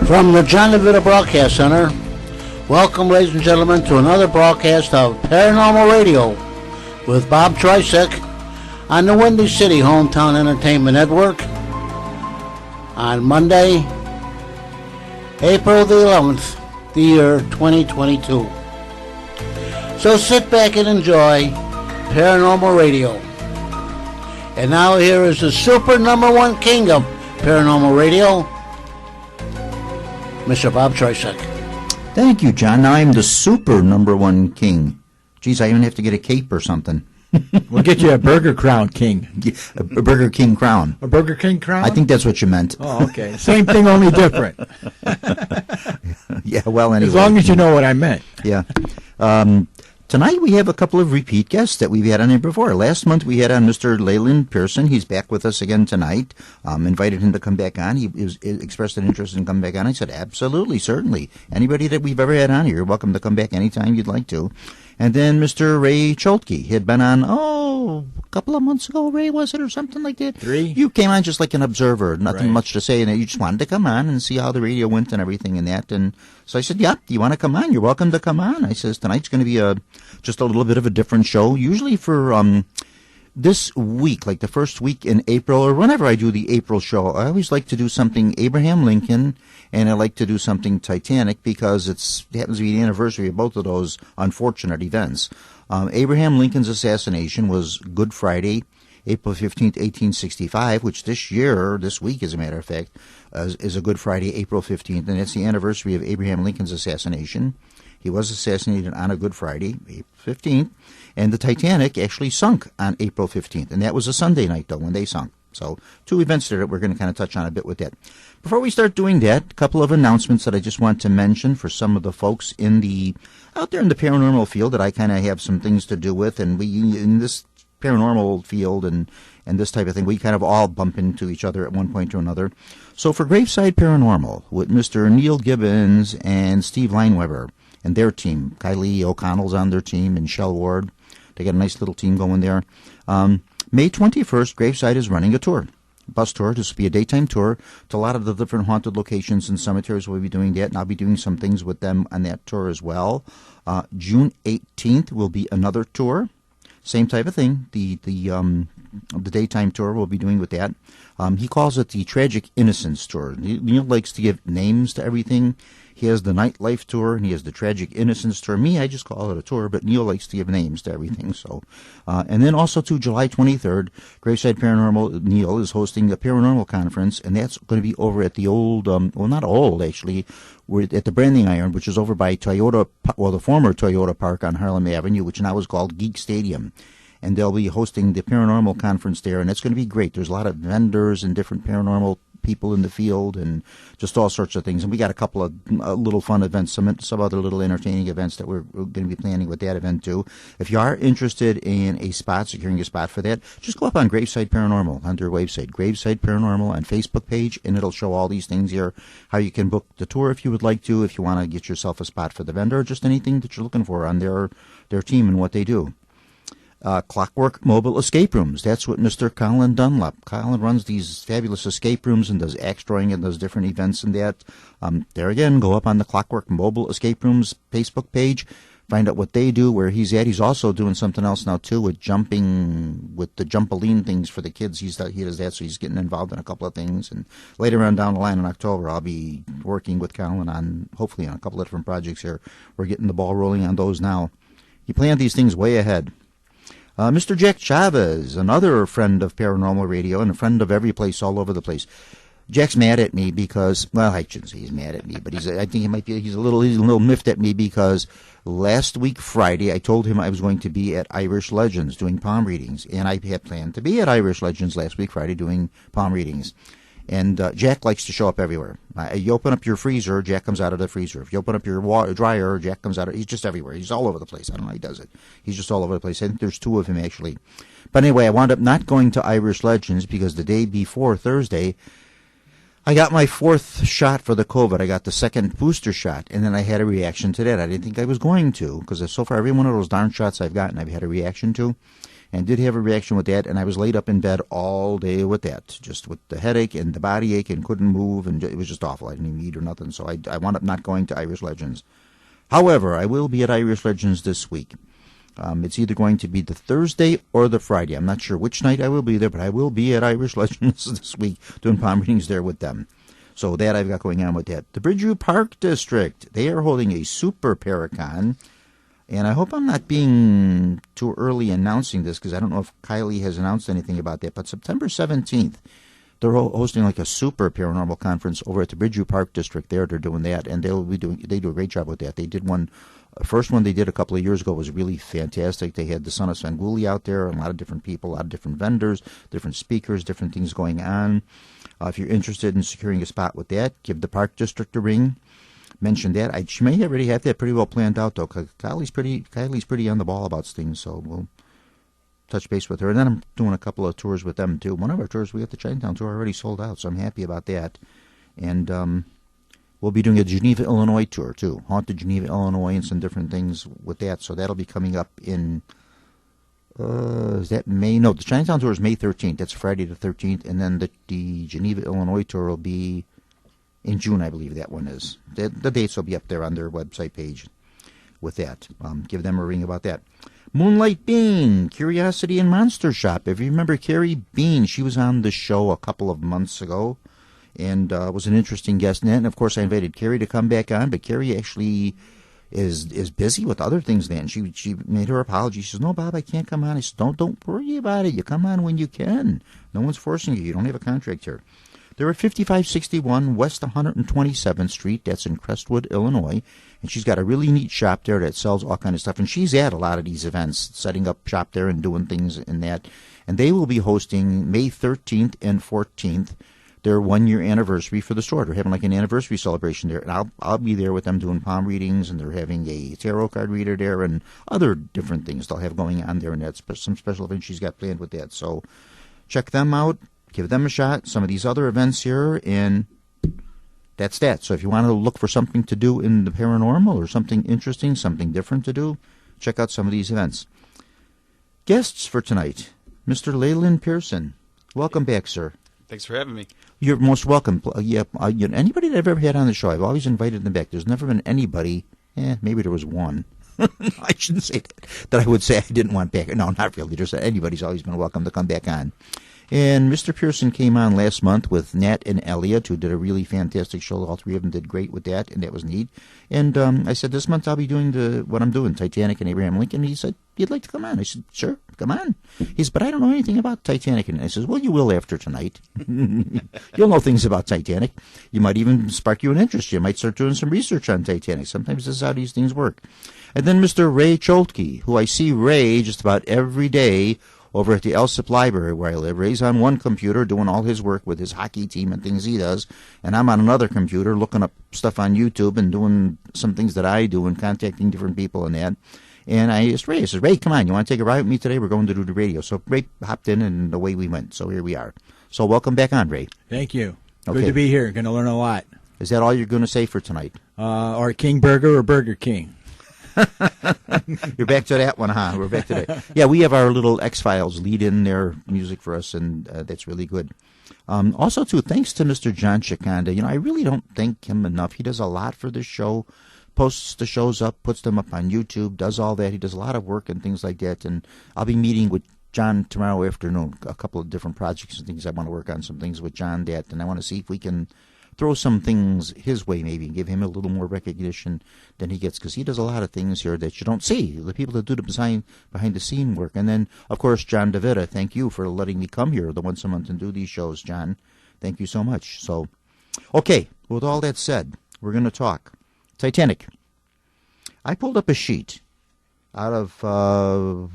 From the John DeVito Broadcast Center, welcome, ladies and gentlemen, to another broadcast of Paranormal Radio with Bob Trzeciak on the Windy City Hometown Entertainment Network on Monday, April the 11th, the year 2022. So sit back and enjoy Paranormal Radio. And now here is the super number one king of Paranormal Radio, Mr. Bob Trzeciak. Thank you, John. Now I'm the super number one king. Geez, I even have to get a cape or something. We'll get you a Burger Crown King. A Burger King crown. A Burger King crown? I think that's what you meant. Oh, okay. Same thing, only different. Yeah, well, anyway. As long as you know what I meant. Yeah. Tonight we have a couple of repeat guests that we've had on here before. Last month we had on Mr. Leland Pierson. He's back with us again tonight. Invited him to come back on. He expressed an interest in coming back on. I said, absolutely, certainly. Anybody that we've ever had on here, you're welcome to come back anytime you'd like to. And then Mr. Ray Choltke. He had been on, a couple of months ago, Ray, was it, or something like that? 3. You came on just like an observer, nothing right. much to say, and you just wanted to come on and see how the radio went and everything and that. And so I said, yeah, you want to come on? You're welcome to come on. I says, tonight's going to be just a little bit of a different show. Usually for this week, like the first week in April, or whenever I do the April show, I always like to do something Abraham Lincoln, and I like to do something Titanic, because it happens to be the anniversary of both of those unfortunate events. Abraham Lincoln's assassination was Good Friday, April 15th, 1865, which this week, as a matter of fact, is a Good Friday, April 15th, and it's the anniversary of Abraham Lincoln's assassination. He was assassinated on a Good Friday, April 15th, and the Titanic actually sunk on April 15th, and that was a Sunday night, though, when they sunk. So, 2 events there that we're going to kind of touch on a bit with that. Before we start doing that, a couple of announcements that I just want to mention for some of the folks out there in the paranormal field that I kind of have some things to do with, and we, in this paranormal field and this type of thing, we kind of all bump into each other at one point or another. So for Graveside Paranormal, with Mr. Neil Gibbons and Steve Lineweber and their team, Kylie O'Connell's on their team, and Shell Ward, they got a nice little team going there. May 21st, Graveside is running a tour, bus tour. This will be a daytime tour to a lot of the different haunted locations and cemeteries. We'll be doing that, and I'll be doing some things with them on that tour as well. June 18th will be another tour. Same type of thing. The daytime tour we'll be doing with that. He calls it the Tragic Innocence Tour. Neil likes to give names to everything. He has the Nightlife Tour, and he has the Tragic Innocence Tour. Me, I just call it a tour, but Neil likes to give names to everything. So, and then also to July 23rd, Graveside Paranormal, Neil is hosting a paranormal conference, and that's going to be over at the old, not old, actually, we're at the Branding Iron, which is over by Toyota, the former Toyota Park on Harlem Avenue, which now is called Geek Stadium. And they'll be hosting the paranormal conference there, and it's going to be great. There's a lot of vendors and different paranormal people in the field and just all sorts of things. And we got a couple of little fun events, some other little entertaining events that we're going to be planning with that event too. If you are interested in securing a spot for that, just go up on Graveside Paranormal on their website, Graveside Paranormal on Facebook page, and it'll show all these things here, how you can book the tour if you would like to, if you want to get yourself a spot for the vendor, or just anything that you're looking for on their team and what they do. Clockwork Mobile Escape Rooms. That's what Mr. Colin Dunlop. Colin runs these fabulous escape rooms and does axe throwing and does different events and that. There again, go up on the Clockwork Mobile Escape Rooms Facebook page. Find out what they do, where he's at. He's also doing something else now, too, with the jumpoline things for the kids. He does that, so he's getting involved in a couple of things. And later on down the line in October, I'll be working with Colin hopefully on a couple of different projects here. We're getting the ball rolling on those now. He planned these things way ahead. Mr. Jack Chavez, another friend of Paranormal Radio and a friend of every place all over the place. Jack's mad at me because, well, I shouldn't say he's mad at me, but he's a little miffed at me because last week Friday I told him I was going to be at Irish Legends doing palm readings, and I had planned to be at Irish Legends last week Friday doing palm readings. And Jack likes to show up everywhere. You open up your freezer, Jack comes out of the freezer. If you open up your dryer, Jack comes out. He's just everywhere. He's all over the place. I don't know how he does it. He's just all over the place. I think there's 2 of him, actually. But anyway, I wound up not going to Irish Legends because the day before Thursday, I got my 4th shot for the COVID. I got the 2nd booster shot, and then I had a reaction to that. I didn't think I was going to, because so far every one of those darn shots I've gotten, I've had a reaction to. and did have a reaction with that, and I was laid up in bed all day with that, just with the headache and the body ache and couldn't move, and it was just awful. I didn't even eat or nothing, so I wound up not going to Irish Legends. However, I will be at Irish Legends this week. It's either going to be the Thursday or the Friday. I'm not sure which night I will be there, but I will be at Irish Legends this week doing palm readings there with them. So that I've got going on with that. The Bridgeview Park District, they are holding a Super Paracon. And I hope I'm not being too early announcing this, because I don't know if Kylie has announced anything about that. But September 17th, they're hosting like a super paranormal conference over at the Bridgeview Park District there. They're doing that, and they do a great job with that. They did one, first one they did a couple of years ago was really fantastic. They had the son of Svengoolie out there, and a lot of different people, a lot of different vendors, different speakers, different things going on. If you're interested in securing a spot with that, give the Park District a ring. Mention that. She may already have that pretty well planned out, though, because Kylie's pretty on the ball about things, so we'll touch base with her. And then I'm doing a couple of tours with them, too. One of our tours, we got the Chinatown tour already sold out, so I'm happy about that. And we'll be doing a Geneva, Illinois tour, too. Haunted Geneva, Illinois, and some different things with that. So that'll be coming up in, is that May? No, the Chinatown tour is May 13th. That's Friday the 13th. And then the Geneva, Illinois tour will be in June, I believe that one is. The dates will be up there on their website page with that. Give them a ring about that. Moonlight Bean, Curiosity and Monster Shop. If you remember Carrie Bean, she was on the show a couple of months ago and was an interesting guest in that. And, of course, I invited Carrie to come back on, but Carrie actually is busy with other things then. She made her apology. She says, "No, Bob, I can't come on." I said, don't worry about it. You come on when you can. No one's forcing you. You don't have a contract here. They're at 5561 West 127th Street. That's in Crestwood, Illinois. And she's got a really neat shop there that sells all kind of stuff. And she's at a lot of these events, setting up shop there and doing things in that. And they will be hosting May 13th and 14th, their 1-year anniversary for the store. They're having like an anniversary celebration there. And I'll be there with them doing palm readings. And they're having a tarot card reader there and other different things they'll have going on there. And that's some special events she's got planned with that. So check them out. Give them a shot. Some of these other events here, and that's that. So if you want to look for something to do in the paranormal or something interesting, something different to do, check out some of these events. Guests for tonight, Mr. Leland Pierson. Welcome back, sir. Thanks for having me. You're most welcome. Anybody that I've ever had on the show, I've always invited them back. There's never been anybody, maybe there was one. I shouldn't say that I would say I didn't want back. No, not really. Just anybody's always been welcome to come back on. And Mr. Pierson came on last month with Nat and Elliot, who did a really fantastic show. All three of them did great with that, and that was neat. And I said, this month I'll be doing what I'm doing, Titanic and Abraham Lincoln. He said, you'd like to come on? I said, sure, come on. He said, but I don't know anything about Titanic. And I said, well, you will after tonight. You'll know things about Titanic. You might even spark you an interest. You might start doing some research on Titanic. Sometimes this is how these things work. And then Mr. Ray Choltke, who I see Ray just about every day over at the Elsip Library where I live. Ray's on one computer doing all his work with his hockey team and things he does, and I'm on another computer looking up stuff on YouTube and doing some things that I do and contacting different people and that. And I asked Ray, I said, Ray, come on, you want to take a ride with me today? We're going to do the radio. So Ray hopped in, and away we went. So here we are. So welcome back on, Ray. Thank you. Okay. Good to be here. Going to learn a lot. Is that all you're going to say for tonight? Or King Burger or Burger King. You're back to that one, huh? We're back to that. Yeah, we have our little X-Files lead in their music for us, and that's really good. Also, too, thanks to Mr. John Chikanda. I really don't thank him enough. He does a lot for this show, posts the shows up, puts them up on YouTube, does all that. He does a lot of work and things like that, and I'll be meeting with John tomorrow afternoon, a couple of different projects and things. I want to work on some things with John that, and I want to see if we can throw some things his way maybe and give him a little more recognition than he gets, because he does a lot of things here that you don't see, the people that do the behind-the-scene work. And then, of course, John DeVita, thank you for letting me come here once a month and do these shows, John. Thank you so much. So, okay, with all that said, we're going to talk Titanic. I pulled up a sheet out of, I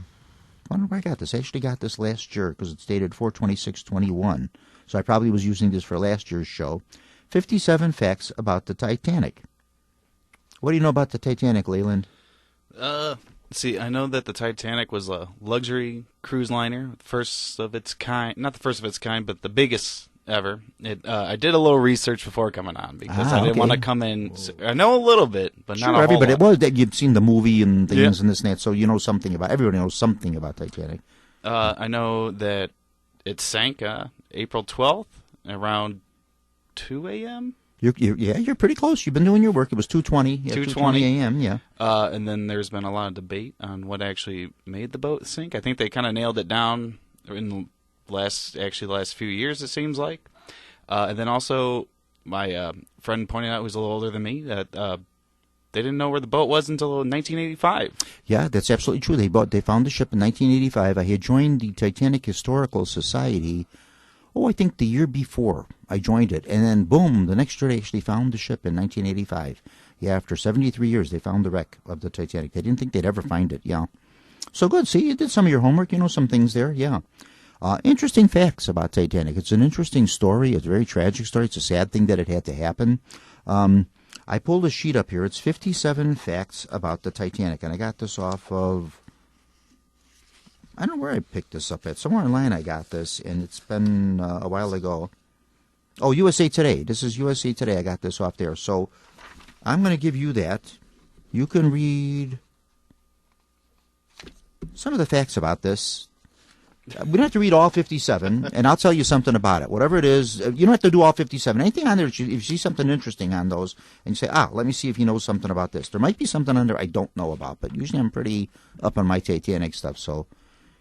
wonder where I got this. I actually got this last year because it's dated 4/26/21. So I probably was using this for last year's show. 57 facts about the Titanic. What do you know about the Titanic, Leland? See, I know that the Titanic was a luxury cruise liner, first of its kind. Not the first of its kind, but the biggest ever. I did a little research before coming on because I didn't want to come in. I know a little bit, but not a whole everybody. lot. Well, you've seen the movie and things and this and that, so you know something about. Everybody knows something about Titanic. I know that it sank April 12th around 2 a.m. You're pretty close. You've been doing your work. It was 2:20. Yeah, 2:20 a.m. Yeah. And then there's been a lot of debate on what actually made the boat sink. I think they kind of nailed it down in the last few years, it seems like. And then also, my friend pointed out, who's a little older than me, that they didn't know where the boat was until 1985. Yeah, that's absolutely true. They found the ship in 1985. I had joined the Titanic Historical Society. I think the year before I joined it. And then, boom, the next year they actually found the ship in 1985. Yeah, after 73 years, they found the wreck of the Titanic. They didn't think they'd ever find it, yeah. So good. See, you did some of your homework. You know some things there, yeah. Interesting facts about Titanic. It's an interesting story. It's a very tragic story. It's a sad thing that it had to happen. I pulled a sheet up here. It's 57 facts about the Titanic. And I got this off of... I don't know where I picked this up at. Somewhere online I got this, and it's been a while ago. Oh, USA Today. This is USA Today. I got this off there. So I'm going to give you that. You can read some of the facts about this. We don't have to read all 57, and I'll tell you something about it. Whatever it is, you don't have to do all 57. Anything on there, if you see something interesting on those, and you say, let me see if you know something about this. There might be something on there I don't know about, but usually I'm pretty up on my Titanic stuff, so...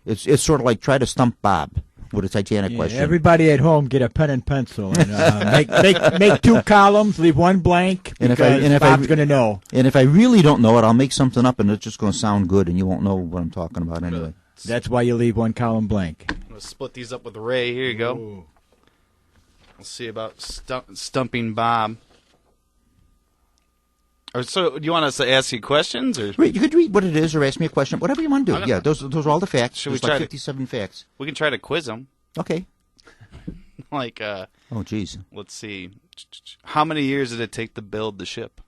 It's sort of like try to stump Bob with a Titanic question. Everybody at home get a pen and pencil and make 2 columns, leave 1 blank, because Bob's going to know. And if I really don't know it, I'll make something up and it's just going to sound good and you won't know what I'm talking about anyway. That's why you leave 1 column blank. I'm going to split these up with Ray. Here you go. Ooh. We'll see about stumping Bob. So, do you want us to ask you questions? Or? You could read what it is or ask me a question, whatever you want to do. Yeah, those are all the facts. Should we try like 57 facts. We can try to quiz them. Okay. Oh, geez. Let's see. How many years did it take to build the ship?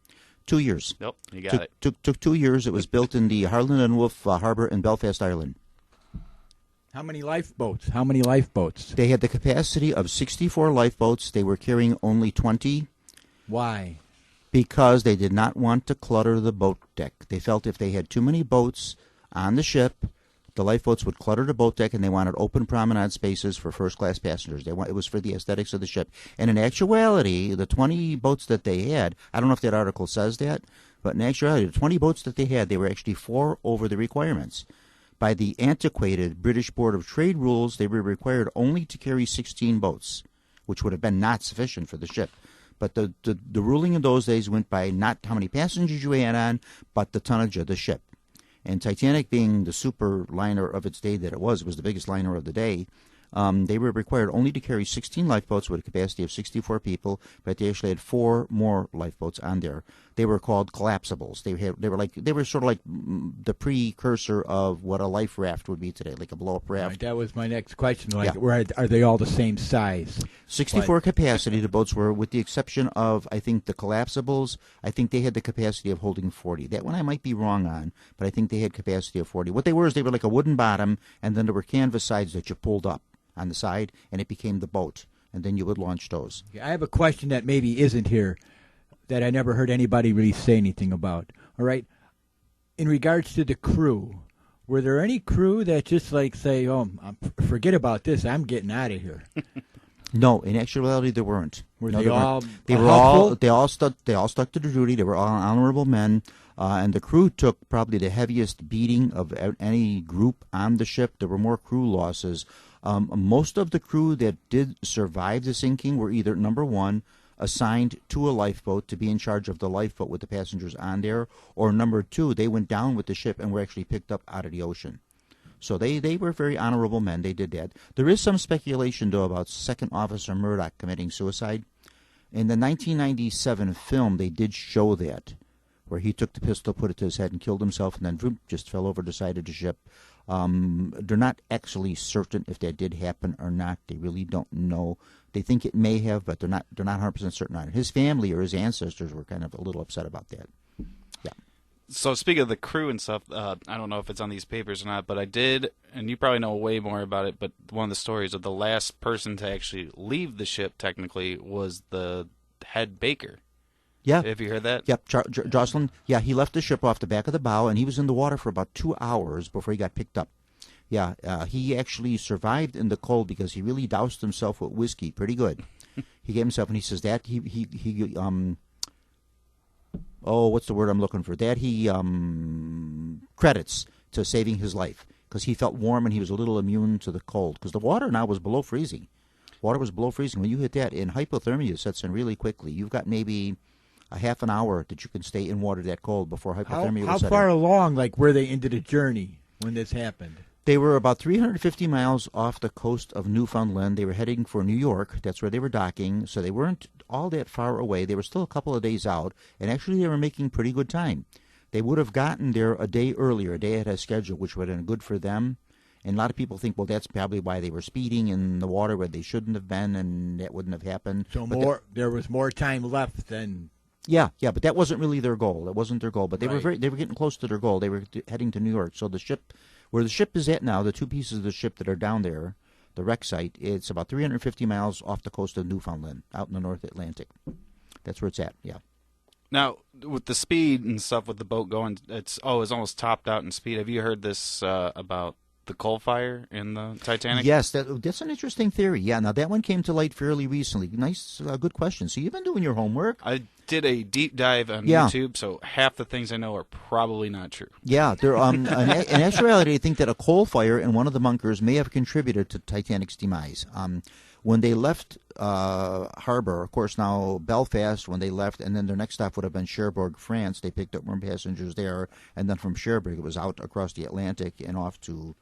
2 years. Nope, you got it. Took 2 years. It was built in the Harland and Wolff Harbor in Belfast, Ireland. How many lifeboats? They had the capacity of 64 lifeboats. They were carrying only 20. Why? Because they did not want to clutter the boat deck. They felt if they had too many boats on the ship, the lifeboats would clutter the boat deck, and they wanted open promenade spaces for first-class passengers. It was for the aesthetics of the ship. And in actuality, the 20 boats that they had, I don't know if that article says that, but in actuality, the 20 boats that they had, they were actually 4 over the requirements. By the antiquated British Board of Trade rules, they were required only to carry 16 boats, which would have been not sufficient for the ship. But the ruling in those days went by not how many passengers you had on, but the tonnage of the ship. And Titanic, being the super liner of its day that it was the biggest liner of the day, they were required only to carry 16 lifeboats with a capacity of 64 people, but they actually had 4 more lifeboats on there. They were called collapsibles. They were sort of like the precursor of what a life raft would be today, like a blow-up raft. Right, that was my next question. Are they all the same size? 64 capacity, the boats were, with the exception of, I think, the collapsibles. I think they had the capacity of holding 40. That one I might be wrong on, but I think they had capacity of 40. What they were is they were like a wooden bottom, and then there were canvas sides that you pulled up on the side, and it became the boat, and then you would launch those. I have a question that maybe isn't here that I never heard anybody really say anything about. All right, in regards to the crew, were there any crew that just say, forget about this, I'm getting out of here? No, in actuality, there weren't. They all stuck to their duty. They were all honorable men, and the crew took probably the heaviest beating of any group on the ship. There were more crew losses. Most of the crew that did survive the sinking were either, number one, assigned to a lifeboat to be in charge of the lifeboat with the passengers on there, or number two, they went down with the ship and were actually picked up out of the ocean. So they were very honorable men. They did that. There is some speculation, though, about Second Officer Murdoch committing suicide. In the 1997 film, they did show that, where he took the pistol, put it to his head, and killed himself, and then vroom, just fell over the side of the ship. They're not actually certain if that did happen or not. They really don't know. They think it may have, but they're not 100% certain on it. His family or his ancestors were kind of a little upset about that. Yeah. So speaking of the crew and stuff, I don't know if it's on these papers or not, but I did, and you probably know way more about it, but one of the stories of the last person to actually leave the ship, technically, was the head baker. Yeah. Have you heard that? Yep. Jocelyn, he left the ship off the back of the bow, and he was in the water for about 2 hours before he got picked up. Yeah, he actually survived in the cold because he really doused himself with whiskey pretty good. He gave himself, and he says that he what's the word I'm looking for? That he credits to saving his life because he felt warm and he was a little immune to the cold because the water now was below freezing. Water was below freezing. When you hit that, and hypothermia sets in really quickly. You've got maybe a half an hour that you can stay in water that cold before hypothermia How will set far in. along, like, were they into the journey when this happened? They were about 350 miles off the coast of Newfoundland. They were heading for New York. That's where they were docking. So they weren't all that far away. They were still a couple of days out, and actually they were making pretty good time. They would have gotten there a day earlier, a day ahead of schedule, which would have been good for them. And a lot of people think, well, that's probably why they were speeding in the water where they shouldn't have been, and that wouldn't have happened. So there was more time left than. Yeah, but that wasn't really their goal. That wasn't their goal. But they Right. were getting close to their goal. They were heading to New York. So the ship, where the ship is at now, the two pieces of the ship that are down there, the wreck site, it's about 350 miles off the coast of Newfoundland, out in the North Atlantic. That's where it's at. Yeah. Now, with the speed and stuff with the boat going, it's almost topped out in speed. Have you heard this about the coal fire in the Titanic? Yes, that's an interesting theory. Yeah, now that one came to light fairly recently. Nice, good question. So you've been doing your homework. I did a deep dive on Yeah. YouTube, so half the things I know are probably not true. Yeah, there. In actuality, I think that a coal fire in one of the bunkers may have contributed to Titanic's demise. When they left harbor, of course, now Belfast, when they left, and then their next stop would have been Cherbourg, France. They picked up more passengers there, and then from Cherbourg, it was out across the Atlantic and off to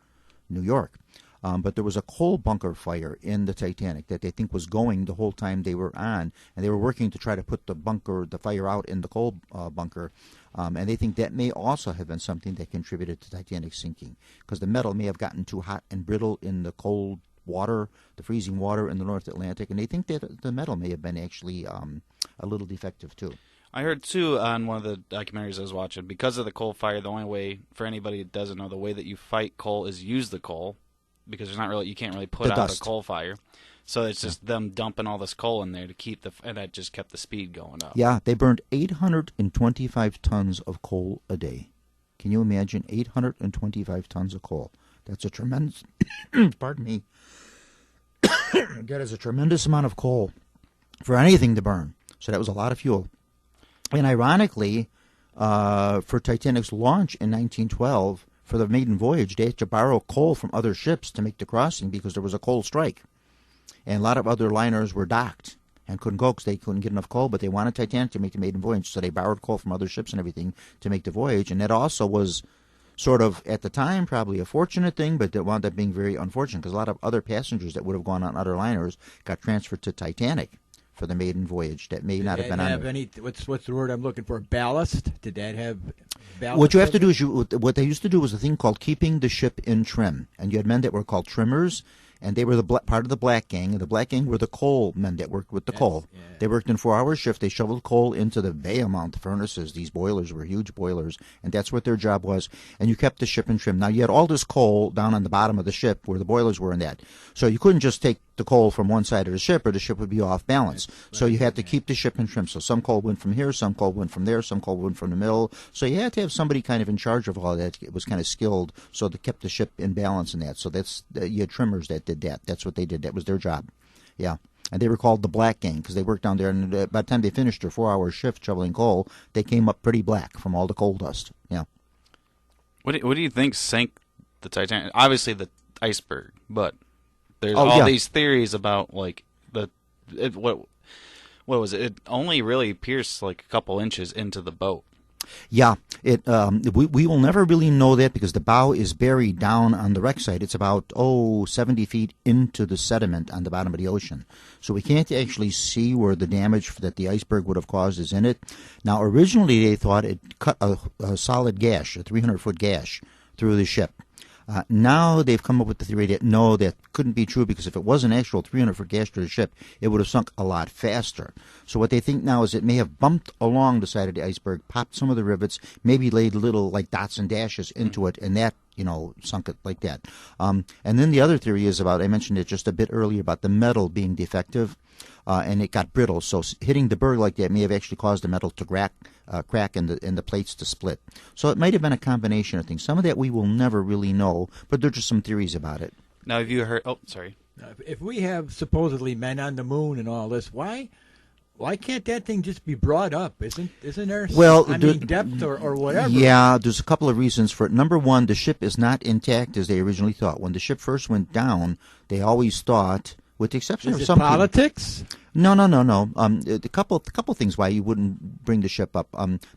New York. But there was a coal bunker fire in the Titanic that they think was going the whole time they were on, and they were working to try to put the fire out in the coal bunker. And they think that may also have been something that contributed to Titanic sinking, because the metal may have gotten too hot and brittle in the cold water, the freezing water in the North Atlantic, and they think that the metal may have been actually a little defective too. I heard, too, on one of the documentaries I was watching, because of the coal fire, the only way, for anybody that doesn't know, the way that you fight coal is use the coal, because you can't really put The out dust. a coal fire. So it's just them dumping all this coal in there to keep and that just kept the speed going up. Yeah, they burned 825 tons of coal a day. Can you imagine 825 tons of coal? That's a tremendous, pardon me, that is a tremendous amount of coal for anything to burn. So that was a lot of fuel. And ironically, for Titanic's launch in 1912, for the maiden voyage, they had to borrow coal from other ships to make the crossing because there was a coal strike. And a lot of other liners were docked and couldn't go because they couldn't get enough coal, but they wanted Titanic to make the maiden voyage, so they borrowed coal from other ships and everything to make the voyage. And that also was sort of, at the time, probably a fortunate thing, but it wound up being very unfortunate because a lot of other passengers that would have gone on other liners got transferred to Titanic for the maiden voyage that may not have been on there. What's the word I'm looking for? Ballast? Did that have ballast? What you have to do is what they used to do was a thing called keeping the ship in trim, and you had men that were called trimmers, and they were part of the Black Gang, and the Black Gang were the coal men that worked with the coal. Yeah. They worked in 4-hour shift. They shoveled coal into the Baymount furnaces. These boilers were huge boilers, and that's what their job was. And you kept the ship in trim. Now, you had all this coal down on the bottom of the ship where the boilers were in that. So you couldn't just take the coal from one side of the ship or the ship would be off balance. So you had to keep the ship in trim. So some coal went from here, some coal went from there, some coal went from the middle. So you had to have somebody kind of in charge of all that. It was kind of skilled, so they kept the ship in balance in that. So that's you had trimmers that did that. That's what they did. That was their job. Yeah. And they were called the Black Gang because they worked down there. And by the time they finished their 4-hour shift shoveling coal, they came up pretty black from all the coal dust. Yeah. What do you think sank the Titanic? Obviously the iceberg, but there's these theories about like what was it? It only really pierced like a couple inches into the boat. Yeah, we will never really know that because the bow is buried down on the wreck site. It's about 70 feet into the sediment on the bottom of the ocean. So we can't actually see where the damage that the iceberg would have caused is in it. Now, originally they thought it cut a solid gash, a 300-foot gash through the ship. Now they've come up with the theory that no, that couldn't be true because if it was an actual 300-foot gash to the ship, it would have sunk a lot faster. So what they think now is it may have bumped along the side of the iceberg, popped some of the rivets, maybe laid little like dots and dashes into it, and that sunk it like that. And then the other theory is about, I mentioned it just a bit earlier, about the metal being defective. and it got brittle. So hitting the berg like that may have actually caused the metal to crack and the plates to split. So it might have been a combination of things. Some of that we will never really know, but there are just some theories about it. Now, have you heard? Oh, sorry. If we have supposedly men on the moon and all this, why can't that thing just be brought up? Isn't there some, depth or whatever? Yeah, there's a couple of reasons for it. Number one, the ship is not intact as they originally thought. When the ship first went down, they always thought, with the exception of some politics? No. A couple things why you wouldn't bring the ship up.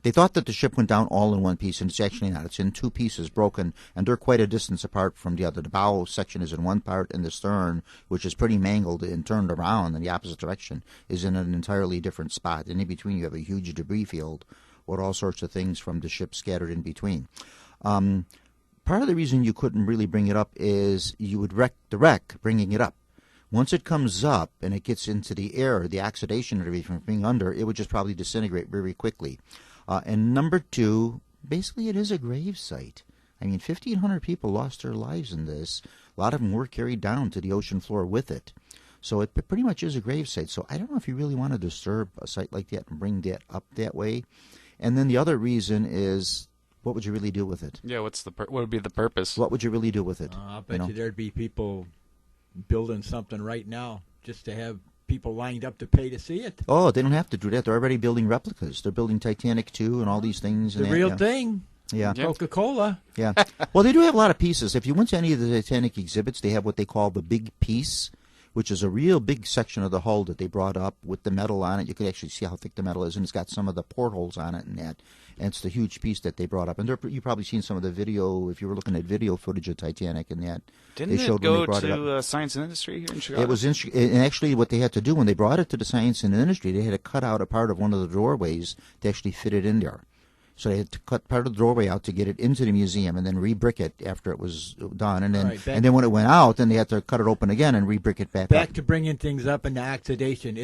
They thought that the ship went down all in one piece, and it's actually not. It's in two pieces, broken, and they're quite a distance apart from the other. The bow section is in one part, and the stern, which is pretty mangled and turned around in the opposite direction, is in an entirely different spot. And in between, you have a huge debris field with all sorts of things from the ship scattered in between. Part of the reason you couldn't really bring it up is you would wreck the wreck bringing it up. Once it comes up and it gets into the air, the oxidation and everything from being under, it would just probably disintegrate very quickly. And number two, basically it is a grave site. I mean, 1,500 people lost their lives in this. A lot of them were carried down to the ocean floor with it. So it pretty much is a grave site. So I don't know if you really want to disturb a site like that and bring that up that way. And then the other reason is, what would you really do with it? Yeah, what would be the purpose? What would you really do with it? I bet you there'd be people building something right now just to have people lined up to pay to see it. Oh, they don't have to do that. They're already building replicas. They're building Titanic 2 and all these things. The real thing. Yeah. Coca-Cola. Yeah. Well, they do have a lot of pieces. If you went to any of the Titanic exhibits, they have what they call the big piece, which is a real big section of the hull that they brought up with the metal on it. You could actually see how thick the metal is, and it's got some of the portholes on it and that. And it's the huge piece that they brought up. And you've probably seen some of the video, if you were looking at video footage of Titanic and that. Didn't they showed it go when they brought to Science and Industry here in Chicago? It was and actually what they had to do when they brought it to the Science and Industry, they had to cut out a part of one of the doorways to actually fit it in there. So they had to cut part of the doorway out to get it into the museum and then re-brick it after it was done. And then and then when it went out, then they had to cut it open again and re-brick it back up. Back to bringing things up into oxidation.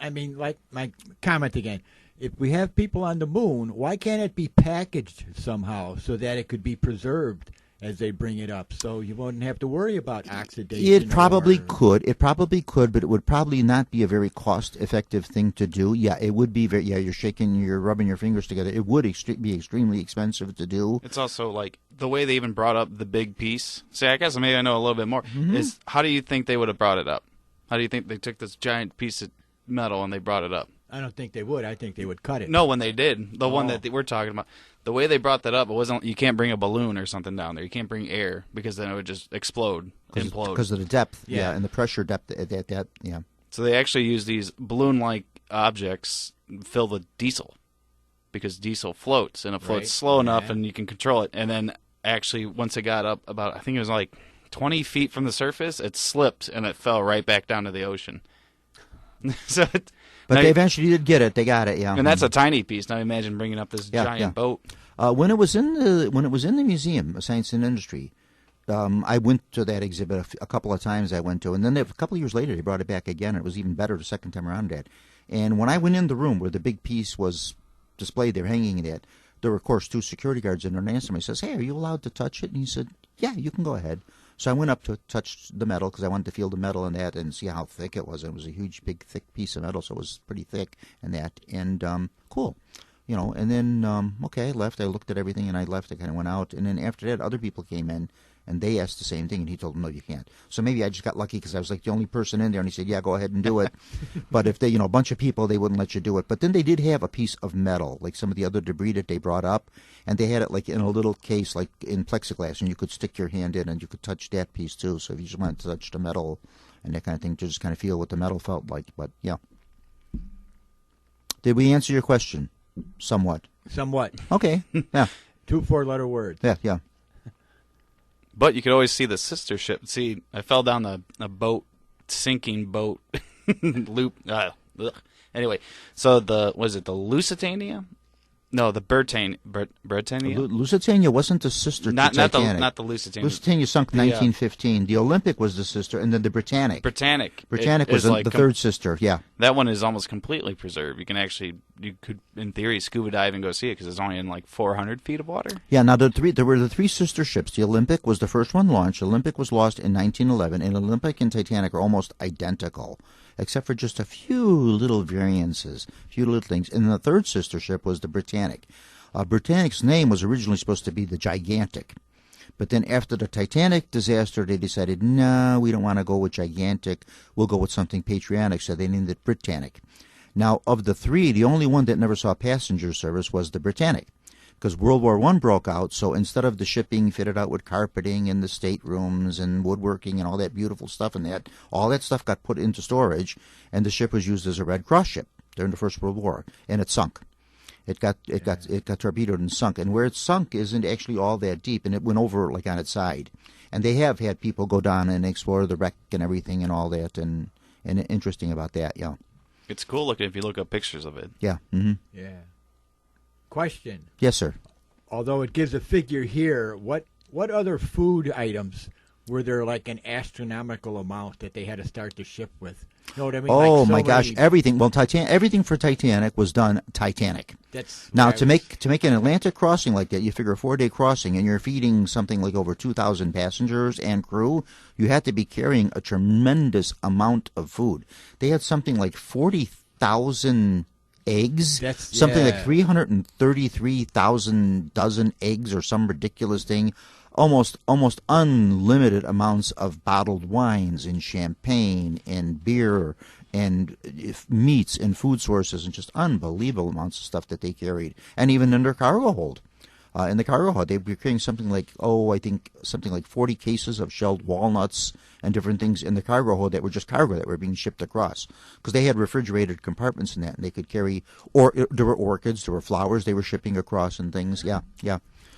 Like my comment again, if we have people on the moon, why can't it be packaged somehow so that it could be preserved as they bring it up, so you wouldn't have to worry about oxidation? It probably could, but it would probably not be a very cost-effective thing to do. Yeah, it would be you're rubbing your fingers together. It would be extremely expensive to do. It's also like the way they even brought up the big piece. See, I guess maybe I know a little bit more. Is how do you think they would have brought it up? How do you think they took this giant piece of metal and they brought it up? I don't think they would. I think they would cut it. No, when they did, the one that we're talking about, the way they brought that up, it wasn't. You can't bring a balloon or something down there. You can't bring air because then it would just implode. Because of the depth, and the pressure depth at that. Yeah. So they actually use these balloon-like objects filled with diesel, because diesel floats and it floats slow enough and you can control it. And then actually, once it got up about, I think it was like 20 feet from the surface, it slipped and it fell right back down to the ocean. But they eventually did get it. They got it, yeah. And that's a tiny piece. Now imagine bringing up this giant boat. When it was in the Museum of Science and Industry, I went to that exhibit a couple of times. I went to, and then a couple of years later, they brought it back again. And it was even better the second time around. That, and when I went in the room where the big piece was displayed, there hanging in it, there were of course two security guards in there. And I asked him, I says, "Hey, are you allowed to touch it?" And he said, "Yeah, you can go ahead." So I went up to touch the metal because I wanted to feel the metal in that and see how thick it was. And it was a huge, big, thick piece of metal, so it was pretty thick and that. And cool, And then I left. I looked at everything and I left. I kind of went out. And then after that, other people came in and they asked the same thing. And he told them, "No, you can't." So maybe I just got lucky because I was like the only person in there. And he said, "Yeah, go ahead and do it." But if they, a bunch of people, they wouldn't let you do it. But then they did have a piece of metal, like some of the other debris that they brought up. And they had it like in a little case, like in plexiglass, and you could stick your hand in and you could touch that piece too. So if you just wanted to touch the metal and that kind of thing, to just kind of feel what the metal felt like. But yeah. Did we answer your question? Somewhat. Okay. Yeah. 2 4-letter words. Yeah. But you could always see the sister ship. See, I fell down a boat, sinking boat loop. Anyway, so was it the Lusitania? No, the Britannia. Lusitania wasn't the sister to Titanic. Not the Lusitania. Lusitania sunk in 1915. The Olympic was the sister, and then the Britannic. Britannic was the third sister, yeah. That one is almost completely preserved. You could, in theory, scuba dive and go see it because it's only in like 400 feet of water. Yeah, now there were the three sister ships. The Olympic was the first one launched. Olympic was lost in 1911, and Olympic and Titanic are almost identical. except for just a few little variances, a few little things. And the third sister ship was the Britannic. Britannic's name was originally supposed to be the Gigantic. But then after the Titanic disaster, they decided, no, we don't want to go with Gigantic. We'll go with something patriotic, so they named it Britannic. Now, of the three, the only one that never saw passenger service was the Britannic, because World War I broke out, so instead of the ship being fitted out with carpeting and the staterooms and woodworking and all that beautiful stuff and that, all that stuff got put into storage, and the ship was used as a Red Cross ship during the First World War, and it sunk. It got torpedoed and sunk, and where it sunk isn't actually all that deep, and it went over like on its side. And they have had people go down and explore the wreck and everything and all that, and interesting about that, yeah. It's cool looking if you look up pictures of it. Yeah. Mm-hmm. Yeah. Question. Yes, sir. Although it gives a figure here, what other food items were there like an astronomical amount that they had to start the ship with? You know what I mean? Oh, like my gosh, everything. Well, everything for Titanic was done Titanic. That's now to make an Atlantic crossing like that, you figure a 4-day crossing, and you're feeding something like over 2,000 passengers and crew. You had to be carrying a tremendous amount of food. They had something like 40,000 eggs, something like 333,000 dozen eggs or some ridiculous thing. Almost unlimited amounts of bottled wines and champagne and beer and meats and food sources and just unbelievable amounts of stuff that they carried. And even in their cargo hold. In the cargo hold, they were carrying something like 40 cases of shelled walnuts and different things in the cargo hold that were just cargo that were being shipped across. Because they had refrigerated compartments in that, and they could carry, there were orchids, there were flowers they were shipping across and things. Yeah.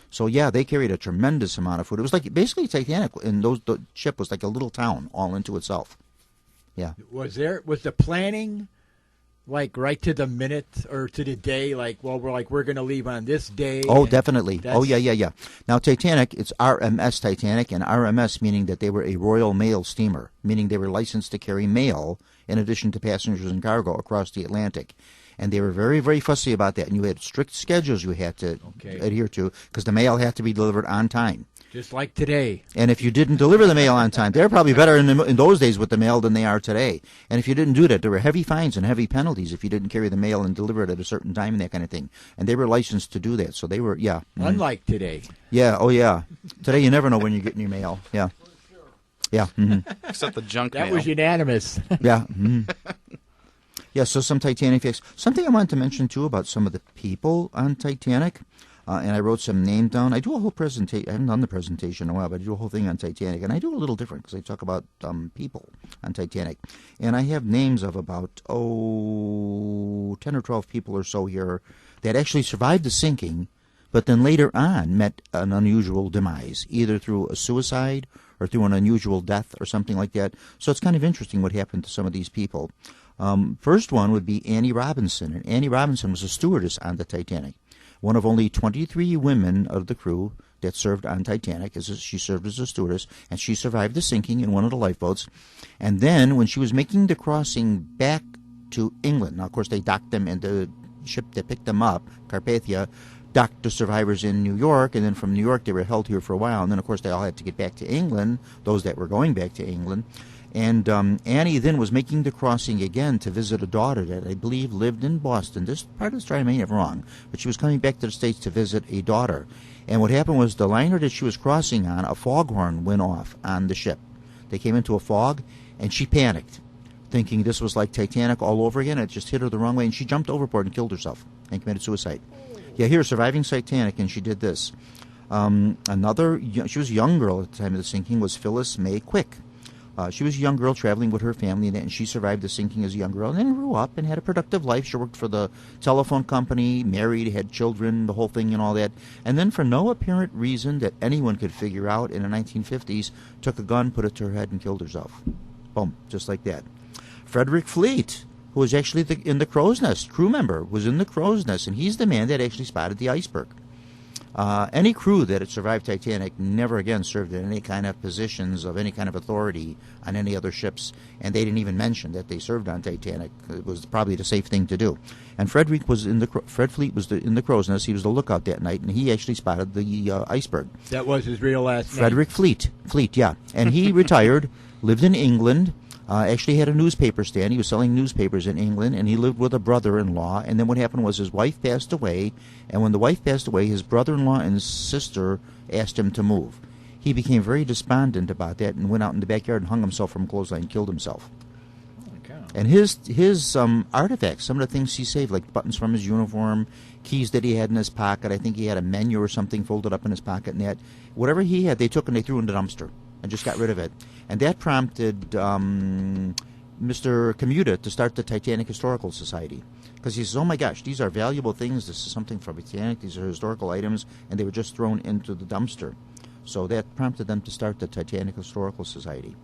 So, yeah, they carried a tremendous amount of food. It was like basically Titanic, and the ship was like a little town all into itself. Yeah. Was the planning like right to the minute or to the day? Like, well, we're going to leave on this day. Oh, definitely. Oh, yeah. Now, Titanic, it's RMS Titanic, and RMS meaning that they were a Royal Mail steamer, meaning they were licensed to carry mail in addition to passengers and cargo across the Atlantic. And they were very, very fussy about that. And you had strict schedules you had to adhere to because the mail had to be delivered on time. Just like today. And if you didn't deliver the mail on time, they were probably better in those days with the mail than they are today. And if you didn't do that, there were heavy fines and heavy penalties if you didn't carry the mail and deliver it at a certain time and that kind of thing. And they were licensed to do that. So they were, yeah. Mm-hmm. Unlike today. Yeah, oh yeah. Today you never know when you're getting your mail. Yeah. Yeah. Mm-hmm. Except the junk mail. That was unanimous. Yeah. Mm-hmm. Yeah, so some Titanic facts. Something I wanted to mention, too, about some of the people on Titanic, and I wrote some names down. I do a whole presentation. I haven't done the presentation in a while, but I do a whole thing on Titanic, and I do a little different because I talk about people on Titanic. And I have names of about, 10 or 12 people or so here that actually survived the sinking, but then later on met an unusual demise, either through a suicide or through an unusual death or something like that. So it's kind of interesting what happened to some of these people. First one would be Annie Robinson, and Annie Robinson was a stewardess on the Titanic, one of only 23 women of the crew that served on Titanic. She served as a stewardess, and she survived the sinking in one of the lifeboats. And then when she was making the crossing back to England, now of course they docked them in the ship that picked them up, Carpathia, docked the survivors in New York, and then from New York they were held here for a while, and then of course they all had to get back to England, those that were going back to England. And Annie then was making the crossing again to visit a daughter that I believe lived in Boston. This part of the story I may have wrong, but she was coming back to the States to visit a daughter. And what happened was the liner that she was crossing on, a foghorn went off on the ship. They came into a fog, and she panicked, thinking this was like Titanic all over again. It just hit her the wrong way, and she jumped overboard and killed herself and committed suicide. Yeah, here, surviving Titanic, and she did this. She was a young girl at the time of the sinking, was Phyllis May Quick. She was a young girl traveling with her family, and she survived the sinking as a young girl, and then grew up and had a productive life. She worked for the telephone company, married, had children, the whole thing and all that. And then for no apparent reason that anyone could figure out in the 1950s, took a gun, put it to her head, and killed herself. Boom, just like that. Frederick Fleet, who was actually in the Crow's Nest, crew member, was in the Crow's Nest, and he's the man that actually spotted the iceberg. Any crew that had survived Titanic never again served in any kind of positions of any kind of authority on any other ships, and they didn't even mention that they served on Titanic. It was probably the safe thing to do. And Fred Fleet was in the Crow's Nest. He was the lookout that night, and he actually spotted the iceberg. That was his real last name. Frederick Fleet. Fleet, yeah. And he retired, lived in England. Actually had a newspaper stand. He was selling newspapers in England, and he lived with a brother-in-law. And then what happened was his wife passed away, and when the wife passed away, his brother-in-law and his sister asked him to move. He became very despondent about that and went out in the backyard and hung himself from a clothesline and killed himself. And his artifacts, some of the things he saved, like buttons from his uniform, keys that he had in his pocket. I think he had a menu or something folded up in his pocket, and that whatever he had, they took and they threw in the dumpster and just got rid of it. And that prompted Mr. Commuta to start the Titanic Historical Society, because he says, "Oh my gosh, these are valuable things. This is something from Titanic. These are historical items, and they were just thrown into the dumpster." So that prompted them to start the Titanic Historical Society.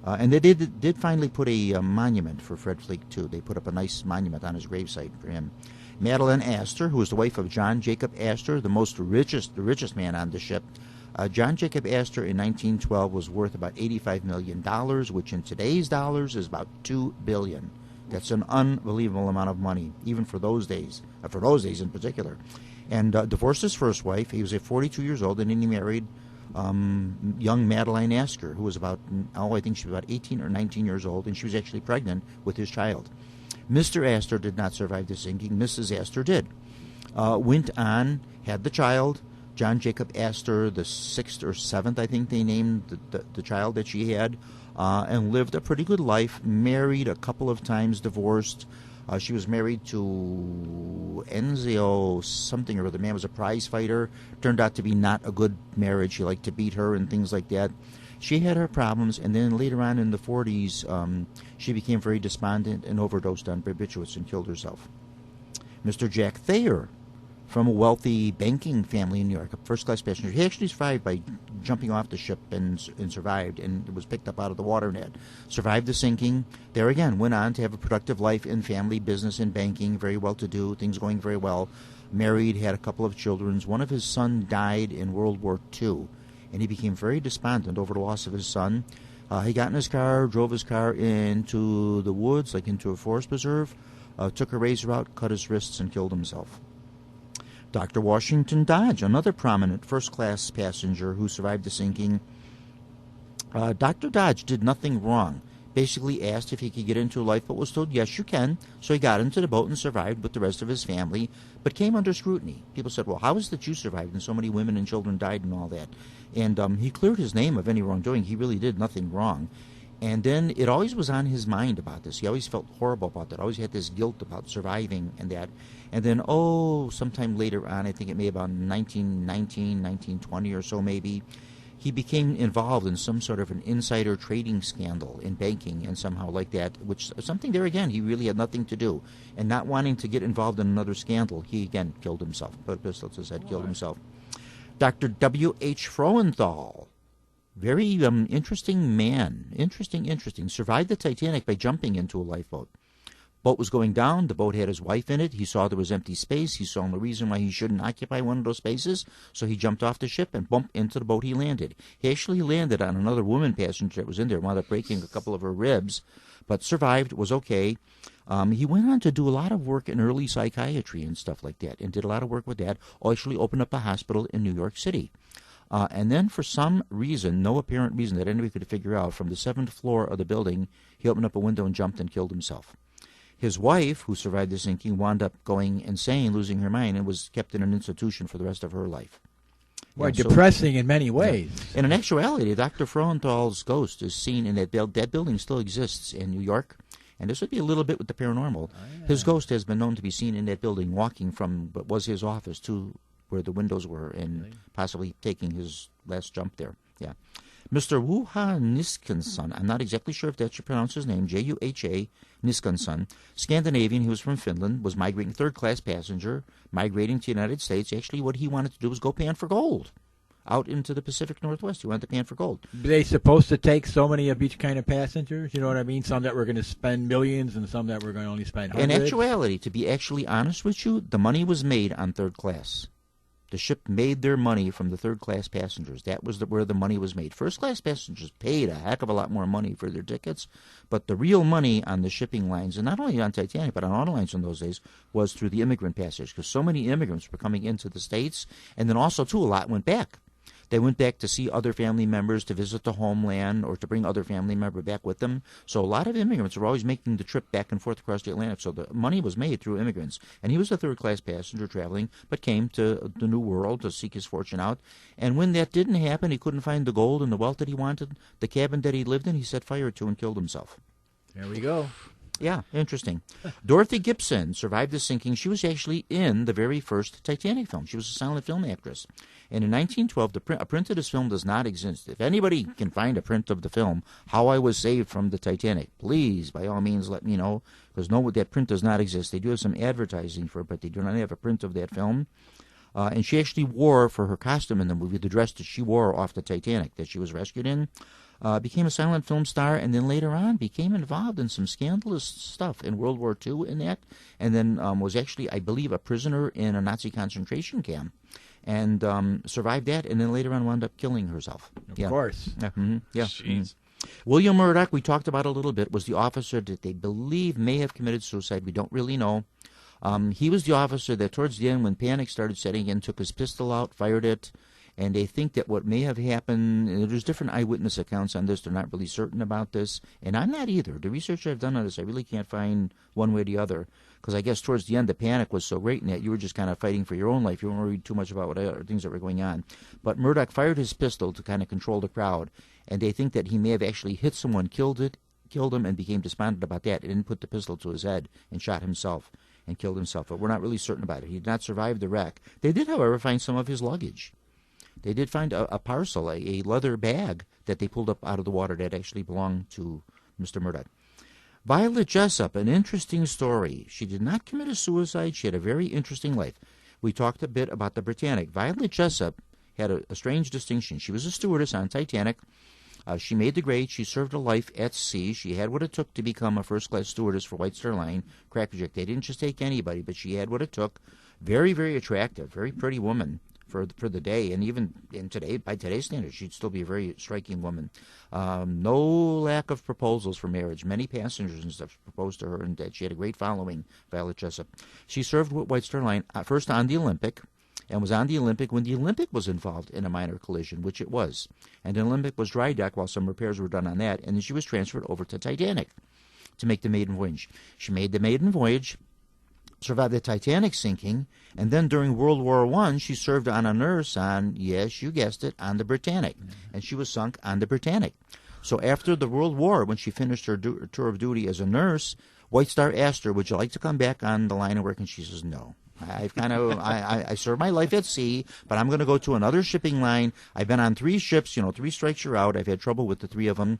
And they did finally put a monument for Fred Fleet, too. They put up a nice monument on his gravesite for him. Madeline Astor, who was the wife of John Jacob Astor, the richest man on the ship. John Jacob Astor in 1912 was worth about $85 million, which in today's dollars is about $2 billion. That's an unbelievable amount of money, even for those days in particular. And divorced his first wife. He was 42 years old, and then he married young Madeline Astor, who was I think she was about 18 or 19 years old, and she was actually pregnant with his child. Mr. Astor did not survive the sinking. Mrs. Astor did. Went on, had the child, John Jacob Astor, the 6th or 7th, I think they named the child that she had, and lived a pretty good life, married a couple of times, divorced. She was married to Enzio something or other. The man was a prize fighter. Turned out to be not a good marriage. He liked to beat her and things like that. She had her problems, and then later on in the 40s, she became very despondent and overdosed on barbiturates and killed herself. Mr. Jack Thayer, from a wealthy banking family in New York, a first-class passenger. He actually survived by jumping off the ship and survived, and was picked up out of the water net. Survived the sinking. There again, went on to have a productive life in family business and banking, very well-to-do, things going very well. Married, had a couple of children. One of his sons died in World War II, and he became very despondent over the loss of his son. He got in his car, drove his car into the woods, like into a forest preserve, took a razor out, cut his wrists, and killed himself. Dr. Washington Dodge, another prominent first-class passenger who survived the sinking. Dr. Dodge did nothing wrong. Basically asked if he could get into a lifeboat, was told, yes, you can. So he got into the boat and survived with the rest of his family, but came under scrutiny. People said, well, how is it that you survived and so many women and children died and all that? And he cleared his name of any wrongdoing. He really did nothing wrong. And then it always was on his mind about this. He always felt horrible about that. Always had this guilt about surviving and that. And then, sometime later on, I think it may have been 1919, 1920 or so maybe, he became involved in some sort of an insider trading scandal in banking and somehow like that, which something there again he really had nothing to do. And not wanting to get involved in another scandal, he again killed himself. Put a pistol to his head, killed himself. Dr. W.H. Froenthal. Very interesting man. Interesting. Survived the Titanic by jumping into a lifeboat. Boat was going down. The boat had his wife in it. He saw there was empty space. He saw no reason why he shouldn't occupy one of those spaces. So he jumped off the ship and bumped into the boat he landed. He actually landed on another woman passenger that was in there, wound up breaking a couple of her ribs, but survived, was okay. He went on to do a lot of work in early psychiatry and stuff like that, and did a lot of work with that. Actually opened up a hospital in New York City. And then for some reason, no apparent reason that anybody could figure out, from the 7th floor of the building, he opened up a window and jumped and killed himself. His wife, who survived the sinking, wound up going insane, losing her mind, and was kept in an institution for the rest of her life. Well, depressing in many ways. Yeah. And in actuality, Dr. Froenthal's ghost is seen in that building still exists in New York. And this would be a little bit with the paranormal. His ghost has been known to be seen in that building, walking from what was his office to where the windows were, and possibly taking his last jump there. Yeah. Mr. Juha Niskansson, I'm not exactly sure if that's you pronounce his name, Juha Niskansson, Scandinavian, he was from Finland, was migrating, third-class passenger, migrating to the United States. Actually, what he wanted to do was go pan for gold out into the Pacific Northwest. He wanted to pan for gold. Are they supposed to take so many of each kind of passengers? You know what I mean? Some that were going to spend millions and some that were going to only spend hundreds? In actuality, to be actually honest with you, the money was made on third class. The ship made their money from the third-class passengers. That was where the money was made. First-class passengers paid a heck of a lot more money for their tickets, but the real money on the shipping lines, and not only on Titanic, but on auto lines in those days, was through the immigrant passage, because so many immigrants were coming into the States, and then also, too, a lot went back. They went back to see other family members, to visit the homeland, or to bring other family member back with them. So a lot of immigrants were always making the trip back and forth across the Atlantic. So the money was made through immigrants. And he was a third-class passenger traveling, but came to the New World to seek his fortune out. And when that didn't happen, he couldn't find the gold and the wealth that he wanted, the cabin that he lived in, he set fire to and killed himself. There we go. Yeah, interesting. Dorothy Gibson survived the sinking. She was actually in the very first Titanic film. She was a silent film actress. And in 1912, a print of this film does not exist. If anybody can find a print of the film, How I Was Saved from the Titanic, please, by all means, let me know. Because no, that print does not exist. They do have some advertising for it, but they do not have a print of that film. And she actually wore, for her costume in the movie, the dress that she wore off the Titanic that she was rescued in. Became a silent film star, and then later on became involved in some scandalous stuff in World War II in that, and then was actually, I believe, a prisoner in a Nazi concentration camp, and survived that, and then later on wound up killing herself. Of course. Yeah. Mm-hmm. Yeah. Jeez. William Murdoch, we talked about a little bit, was the officer that they believe may have committed suicide. We don't really know. He was the officer that towards the end, when panic started setting in, took his pistol out, fired it, and they think that what may have happened, there's different eyewitness accounts on this. They're not really certain about this, and I'm not either. The research I've done on this, I really can't find one way or the other, because I guess towards the end the panic was so great in that you were just kind of fighting for your own life. You weren't worried too much about what other things that were going on. But Murdoch fired his pistol to kind of control the crowd, and they think that he may have actually hit someone, killed him, and became despondent about that, and then put the pistol to his head and shot himself and killed himself. But we're not really certain about it. He did not survive the wreck. They did, however, find some of his luggage. They did find a parcel, a leather bag that they pulled up out of the water that actually belonged to Mr. Murdoch. Violet Jessup, an interesting story. She did not commit a suicide. She had a very interesting life. We talked a bit about the Britannic. Violet Jessup had a strange distinction. She was a stewardess on Titanic. She made the grade. She served a life at sea. She had what it took to become a first-class stewardess for White Star Line, Crackerjack. They didn't just take anybody, but she had what it took. Very, very attractive, very pretty woman for the day, and even by today's standards, she'd still be a very striking woman. No lack of proposals for marriage. Many passengers and stuff proposed to her, and that she had a great following, Violet Jessup. She served with White Star Line first on the Olympic, and was on the Olympic when the Olympic was involved in a minor collision, which it was. And the Olympic was dry docked while some repairs were done on that, and then she was transferred over to Titanic to make the maiden voyage. She made the maiden voyage, survived the Titanic sinking, and then during World War I, she served on a nurse on, yes, you guessed it, on the Britannic. And she was sunk on the Britannic. So after the World War, when she finished her tour of duty as a nurse, White Star asked her, would you like to come back on the line of work? And she says, no. I served my life at sea, but I'm going to go to another shipping line. I've been on 3 ships, 3 strikes you're out. I've had trouble with the 3 of them.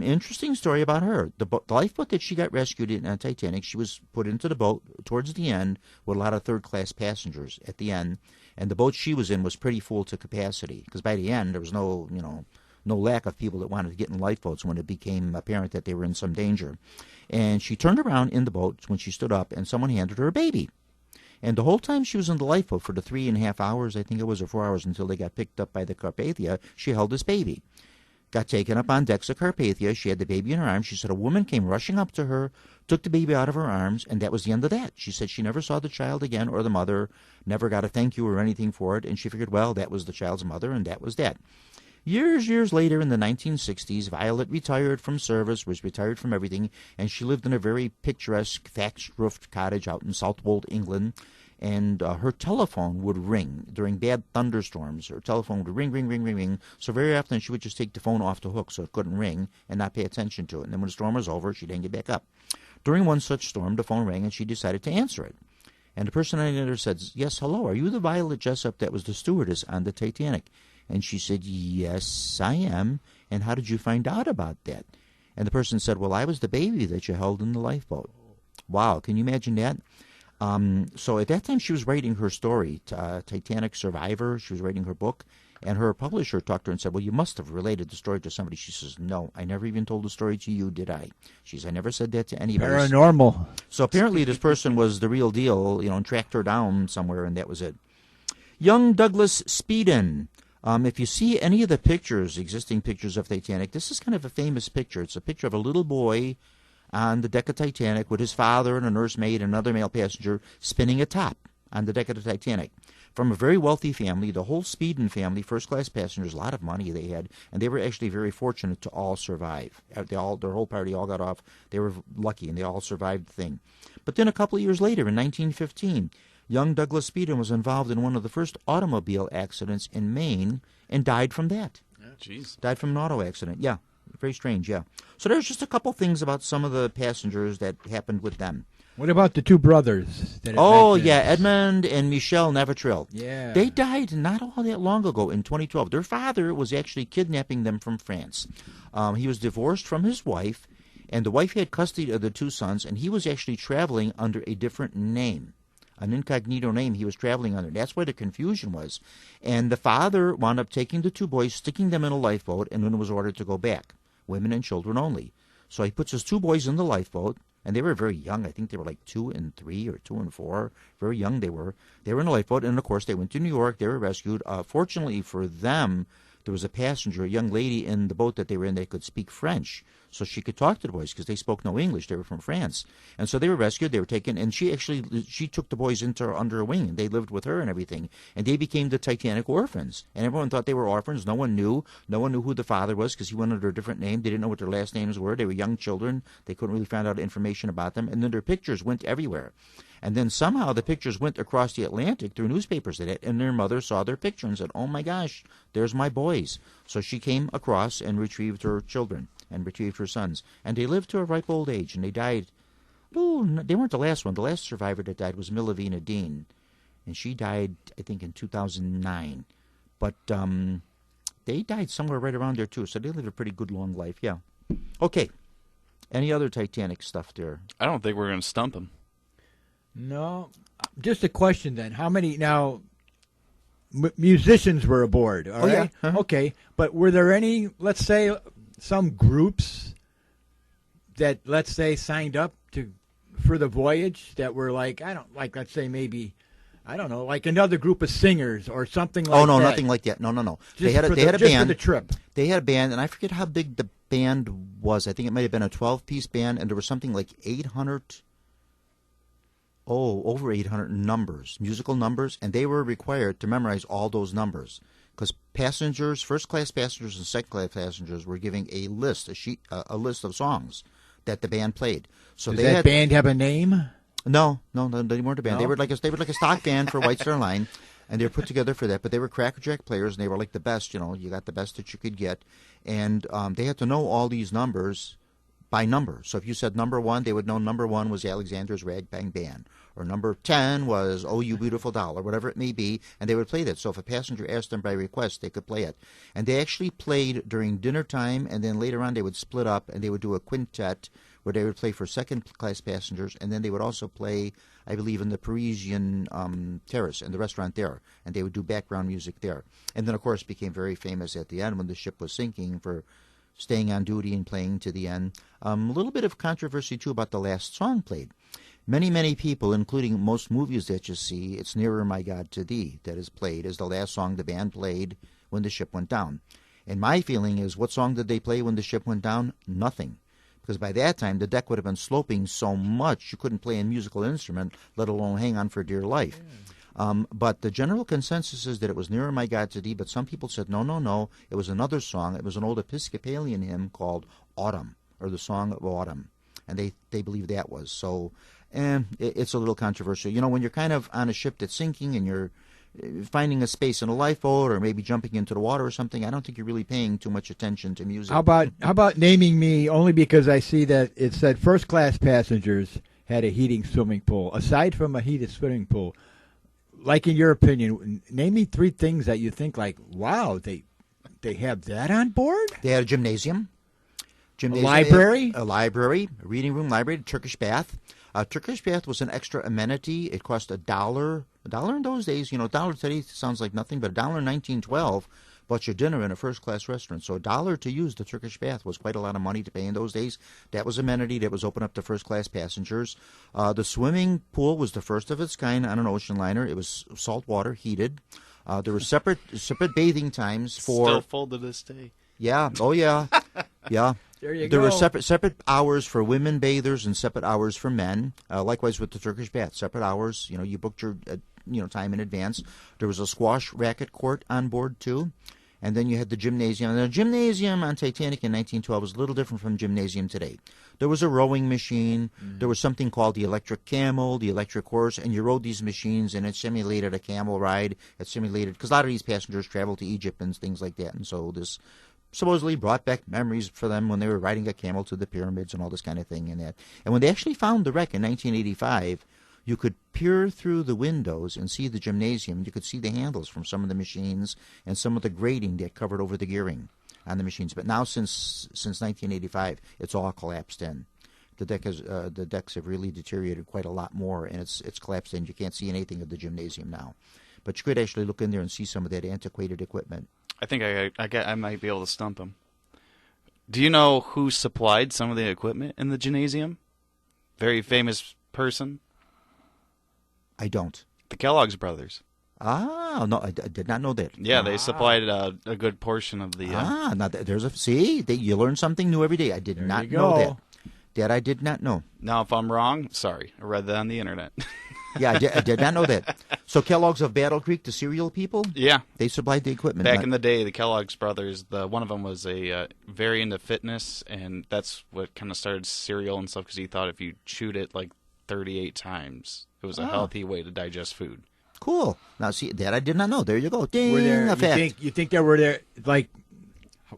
Interesting story about her. The lifeboat that she got rescued in on Titanic, she was put into the boat towards the end with a lot of third-class passengers at the end, and the boat she was in was pretty full to capacity, because by the end there was no lack of people that wanted to get in lifeboats when it became apparent that they were in some danger. And she turned around in the boat when she stood up, and someone handed her a baby. And the whole time she was in the lifeboat, for the 3.5 hours, I think it was, or 4 hours, until they got picked up by the Carpathia, she held this baby. Got taken up on decks of Carpathia. She had the baby in her arms. She said a woman came rushing up to her, took the baby out of her arms, and that was the end of that. She said she never saw the child again or the mother, never got a thank you or anything for it, and she figured, well, that was the child's mother, and that was that. Years later, in the 1960s, Violet retired from service, was retired from everything, and she lived in a very picturesque thatched-roofed cottage out in Southwold, England. And her telephone would ring during bad thunderstorms. Her telephone would ring. So very often she would just take the phone off the hook so it couldn't ring and not pay attention to it. And then when the storm was over, she'd hang it back up. During one such storm, the phone rang and she decided to answer it. And the person on the other said, yes, hello, are you the Violet Jessup that was the stewardess on the Titanic? And she said, yes, I am. And how did you find out about that? And the person said, well, I was the baby that you held in the lifeboat. Wow, can you imagine that? So at that time she was writing her story, Titanic Survivor. She was writing her book, and her publisher talked to her and said, well, you must have related the story to somebody. She says, no, I never even told the story to you, did I? She says, I never said that to anybody. Paranormal. So apparently this person was the real deal, and tracked her down somewhere, and that was it. Young Douglas Speeden. If you see any of the pictures, existing pictures of Titanic, this is kind of a famous picture. It's a picture of a little boy on the deck of Titanic with his father and a nursemaid and another male passenger spinning a top on the deck of the Titanic. From a very wealthy family, the whole Speeden family, first-class passengers, a lot of money they had, and they were actually very fortunate to all survive. Their whole party all got off. They were lucky, and they all survived the thing. But then a couple of years later, in 1915, young Douglas Speeden was involved in one of the first automobile accidents in Maine and died from that. Jeez. Died from an auto accident, yeah. Very strange, yeah. So there's just a couple things about some of the passengers that happened with them. What about the two brothers? Yeah, Edmund and Michel Navatril. Yeah. They died not all that long ago in 2012. Their father was actually kidnapping them from France. He was divorced from his wife, and the wife had custody of the two sons, and he was actually traveling under a different name. An incognito name he was traveling under. That's where the confusion was. And the father wound up taking the two boys, sticking them in a lifeboat, and then was ordered to go back. Women and children only. So he puts his two boys in the lifeboat, and they were very young. I think they were like 2 and 3 or 2 and 4. Very young they were. They were in a lifeboat, and of course they went to New York. They were rescued. Fortunately for them, there was a passenger, a young lady in the boat that they were in that could speak French. So she could talk to the boys because they spoke no English. They were from France. And so they were rescued. They were taken. And she took the boys under her wing. And they lived with her and everything. And they became the Titanic orphans. And everyone thought they were orphans. No one knew. No one knew who the father was because he went under a different name. They didn't know what their last names were. They were young children. They couldn't really find out information about them. And then their pictures went everywhere. And then somehow the pictures went across the Atlantic through newspapers and their mother saw their picture and said, "Oh my gosh, there's my boys." So she came across and retrieved her children and retrieved her sons. And they lived to a ripe old age, and they died. They weren't the last one. The last survivor that died was Milavina Dean. And she died, I think, in 2009. But they died somewhere right around there, too. So they lived a pretty good long life, yeah. Okay. Any other Titanic stuff there? I don't think we're going to stump him. No. Just a question then. How many now musicians were aboard? All right. Yeah. Uh-huh. Okay. But were there any, let's say, some groups that, let's say, signed up for the voyage that were like, let's say maybe, I don't know, like another group of singers or something like that? Oh, no, nothing like that. No. They had a just band. for the trip. They had a band, and I forget how big the band was. I think it might have been a 12-piece band, and there was something like 800... over 800 numbers, musical numbers, and they were required to memorize all those numbers because passengers, first-class passengers and second-class passengers were giving a list of songs that the band played. So Does that band have a name? No, they weren't a band. No? They were like a stock band for White Star Line, and they were put together for that. But they were crackerjack players, and they were like the best. You got the best that you could get, and they had to know all these numbers by number. So if you said number 1, they would know number 1 was Alexander's Ragtime Band, or number 10 was Oh You Beautiful Doll, or whatever it may be, and they would play that. So if a passenger asked them by request, they could play it. And they actually played during dinner time, and then later on they would split up, and they would do a quintet where they would play for second-class passengers, and then they would also play, I believe, in the Parisian Terrace, in the restaurant there, and they would do background music there. And then, of course, became very famous at the end when the ship was sinking for staying on duty and playing to the end. A little bit of controversy, too, about the last song played. Many, many people, including most movies that you see, It's Nearer, My God, to Thee, that is played as the last song the band played when the ship went down. And my feeling is, what song did they play when the ship went down? Nothing. Because by that time, the deck would have been sloping so much you couldn't play a musical instrument, let alone hang on for dear life. But the general consensus is that it was Nearer, My God, to Thee, but some people said, no, it was another song. It was an old Episcopalian hymn called Autumn, or the Song of Autumn. And they believe that was. So it's a little controversial. When you're kind of on a ship that's sinking and you're finding a space in a lifeboat or maybe jumping into the water or something, I don't think you're really paying too much attention to music. How about naming me, only because I see that it said first-class passengers had a heating swimming pool. Aside from a heated swimming pool, like in your opinion, name me 3 things that you think like, wow, they have that on board? They had a gymnasium. A library? A library, a reading room, library, a Turkish bath. Turkish bath was an extra amenity. It cost $1. $1 in those days, $1 today sounds like nothing, but $1 in 1912 bought your dinner in a first-class restaurant. So $1 to use the Turkish bath was quite a lot of money to pay in those days. That was amenity that was open up to first-class passengers. The swimming pool was the first of its kind on an ocean liner. It was salt water, heated. There were separate bathing times for... Still full to this day. Yeah. Oh, yeah. Yeah. There were separate hours for women bathers and separate hours for men. Likewise with the Turkish bath, separate hours. You booked your time in advance. There was a squash racket court on board too. And then you had the gymnasium. And the gymnasium on Titanic in 1912 was a little different from gymnasium today. There was a rowing machine. There was something called the electric camel, the electric horse, and you rode these machines, and it simulated a camel ride. It simulated, because a lot of these passengers traveled to Egypt and things like that. And so this supposedly brought back memories for them when they were riding a camel to the pyramids and all this kind of thing. And when they actually found the wreck in 1985, you could peer through the windows and see the gymnasium. You could see the handles from some of the machines and some of the grating that covered over the gearing on the machines. But now, since 1985, it's all collapsed in. The decks have really deteriorated quite a lot more, and it's collapsed in. You can't see anything of the gymnasium now. But you could actually look in there and see some of that antiquated equipment. I think I might be able to stump him. Do you know who supplied some of the equipment in the gymnasium? Very famous person. I don't. The Kellogg's brothers. Ah, no, I did not know that. Yeah, they supplied a good portion of the. Now you learn something new every day. I did not know that. That I did not know. Now, if I'm wrong, sorry, I read that on the internet. Yeah, I did not know that. So Kellogg's of Battle Creek, the cereal people. Yeah, they supplied the equipment. Back in the day, the Kellogg's brothers, one of them was very into fitness, and that's what kind of started cereal and stuff, because he thought if you chewed it like 38 times, it was a healthy way to digest food. Cool. Now, see, that I did not know. There you go. Ding, were there, a fact. You think there were there, like,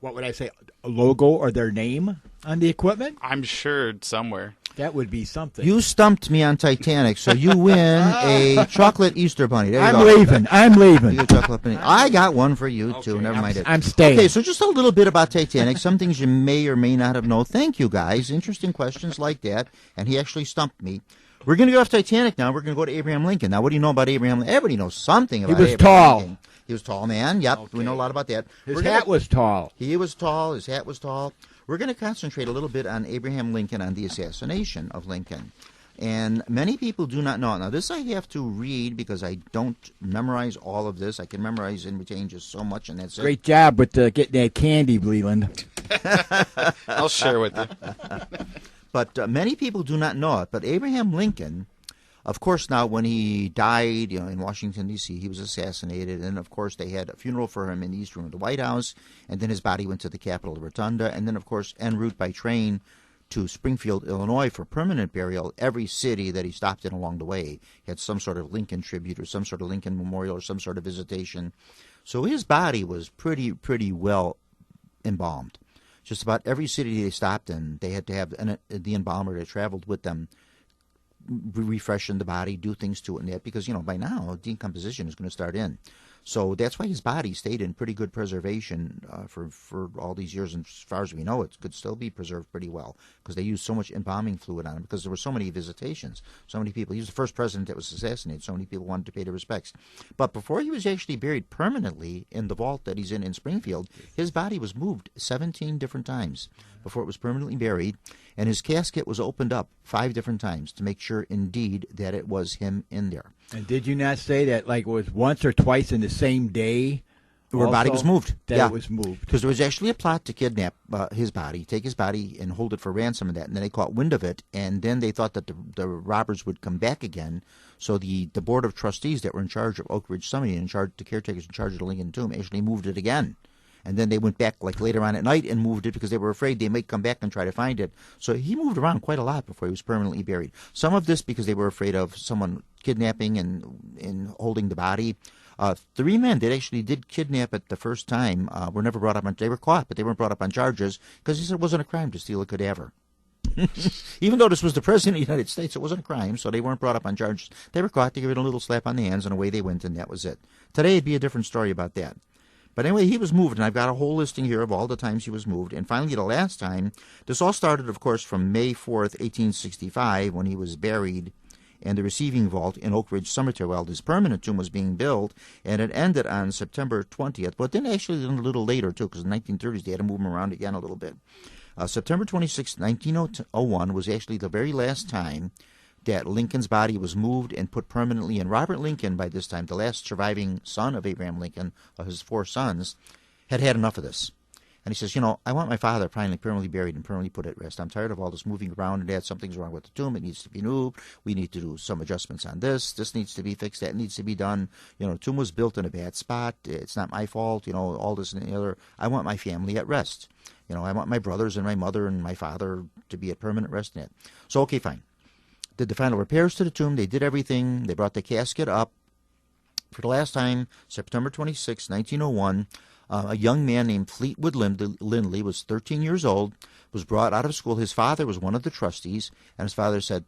what would I say, a logo or their name on the equipment? I'm sure somewhere. That would be something. You stumped me on Titanic, so you win a chocolate Easter bunny. There you I'm go. leaving. I'm leaving. You get a chocolate bunny. I got one for you, too. Never mind it. I'm staying. Okay, so just a little bit about Titanic, some things you may or may not have known. Thank you, guys. Interesting questions like that, and he actually stumped me. We're going to go off Titanic now. We're going to go to Abraham Lincoln. Now, what do you know about Abraham Lincoln? Everybody knows something about Abraham Lincoln. He was tall. He was tall, man. Yep, okay. We know a lot about that. His hat was tall. He was tall. His hat was tall. We're going to concentrate a little bit on Abraham Lincoln, on the assassination of Lincoln. And many people do not know it. Now, this I have to read because I don't memorize all of this. I can memorize and retain just so much, and that's it. Great job with getting that candy, Leland. I'll share with you. But many people do not know it. But Abraham Lincoln, of course, now when he died, in Washington, D.C., he was assassinated. And, of course, they had a funeral for him in the East Room of the White House. And then his body went to the Capitol Rotunda. And then, of course, en route by train to Springfield, Illinois for permanent burial. Every city that he stopped in along the way had some sort of Lincoln tribute or some sort of Lincoln memorial or some sort of visitation. So his body was pretty well embalmed. Just about every city they stopped in, they had to have the embalmer that traveled with them refreshing the body, do things to it and that, because, by now, decomposition is going to start in. So that's why his body stayed in pretty good preservation for all these years. And as far as we know, it could still be preserved pretty well because they used so much embalming fluid on him because there were so many visitations, so many people. He was the first president that was assassinated. So many people wanted to pay their respects. But before he was actually buried permanently in the vault that he's in Springfield, his body was moved 17 different times before it was permanently buried. And his casket was opened up 5 different times to make sure, indeed, that it was him in there. And did you not say that, like, it was once or twice in the same day? Where body was moved. It was moved. Because there was actually a plot to kidnap his body, take his body, and hold it for ransom and that. And then they caught wind of it, and then they thought that the robbers would come back again. So the board of trustees that were in charge of Oak Ridge Cemetery, the caretakers in charge of the Lincoln Tomb, actually moved it again. And then they went back like later on at night and moved it because they were afraid they might come back and try to find it. So he moved around quite a lot before he was permanently buried. Some of this because they were afraid of someone kidnapping and holding the body. 3 men that actually did kidnap it the first time were never brought up on. They were caught, but they weren't brought up on charges because he said it wasn't a crime to steal a cadaver. Even though this was the president of the United States, it wasn't a crime, so they weren't brought up on charges. They were caught. They gave it a little slap on the hands, and away they went, and that was it. Today it'd be a different story about that. But anyway, he was moved, and I've got a whole listing here of all the times he was moved. And finally, the last time, this all started, of course, from May 4th, 1865, when he was buried in the receiving vault in Oak Ridge Cemetery while his permanent tomb was being built, and it ended on September 20th. But then actually a little later, too, because in the 1930s, they had to move him around again a little bit. September 26, 1901 was actually the very last time that Lincoln's body was moved and put permanently in. Robert Lincoln, by this time, the last surviving son of Abraham Lincoln, his 4 sons, had enough of this. And he says, I want my father finally permanently buried and permanently put at rest. I'm tired of all this moving around and that. Something's wrong with the tomb. It needs to be moved. We need to do some adjustments on this. This needs to be fixed. That needs to be done. The tomb was built in a bad spot. It's not my fault. All this and the other. I want my family at rest. I want my brothers and my mother and my father to be at permanent rest in it. So, okay, fine. Did the final repairs to the tomb. They did everything. They brought the casket up. For the last time, September 26, 1901, a young man named Fleetwood Lindley was 13 years old, was brought out of school. His father was one of the trustees, and his father said,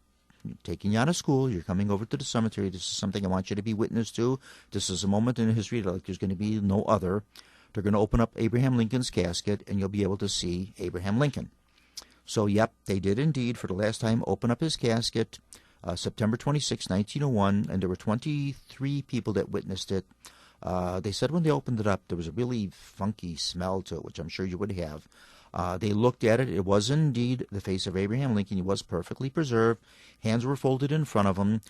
taking you out of school, you're coming over to the cemetery. This is something I want you to be witness to. This is a moment in history like there's going to be no other. They're going to open up Abraham Lincoln's casket, and you'll be able to see Abraham Lincoln. So, yep, they did indeed, for the last time, open up his casket, September 26, 1901, and there were 23 people that witnessed it. They said when they opened it up, there was a really funky smell to it, which I'm sure you would have. They looked at it. It was indeed the face of Abraham Lincoln. He was perfectly preserved. Hands were folded in front of him.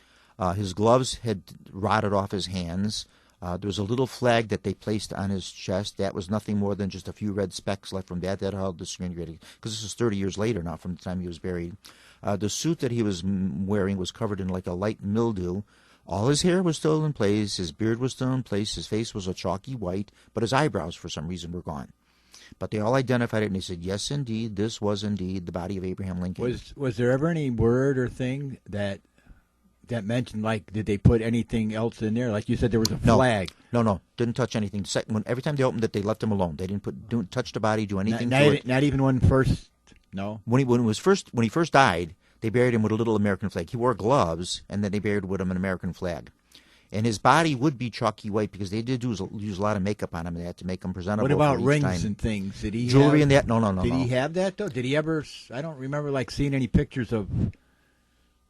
His gloves had rotted off his hands. There was a little flag that they placed on his chest. That was nothing more than just a few red specks left from that. That held the screen grading, because this is 30 years later now from the time he was buried. The suit that he was wearing was covered in like a light mildew. All his hair was still in place, his beard was still in place, his face was a chalky white, but his eyebrows for some reason were gone. But they all identified it, and they said, yes, indeed, this was indeed the body of Abraham Lincoln. Was there ever any word or thing that mentioned, like, did they put anything else in there? Like you said, there was a flag. No, didn't touch anything. Every time they opened it, they left him alone. They didn't touch the body, do anything to it. Not even when first, no? When he first died, they buried him with a little American flag. He wore gloves, and then they buried with him an American flag. And his body would be chalky white because they did use a lot of makeup on him and that to make him presentable. What about for each rings time. and things? Did he jewelry have, and that? No. Did he have that though? Did he ever? I don't remember seeing any pictures of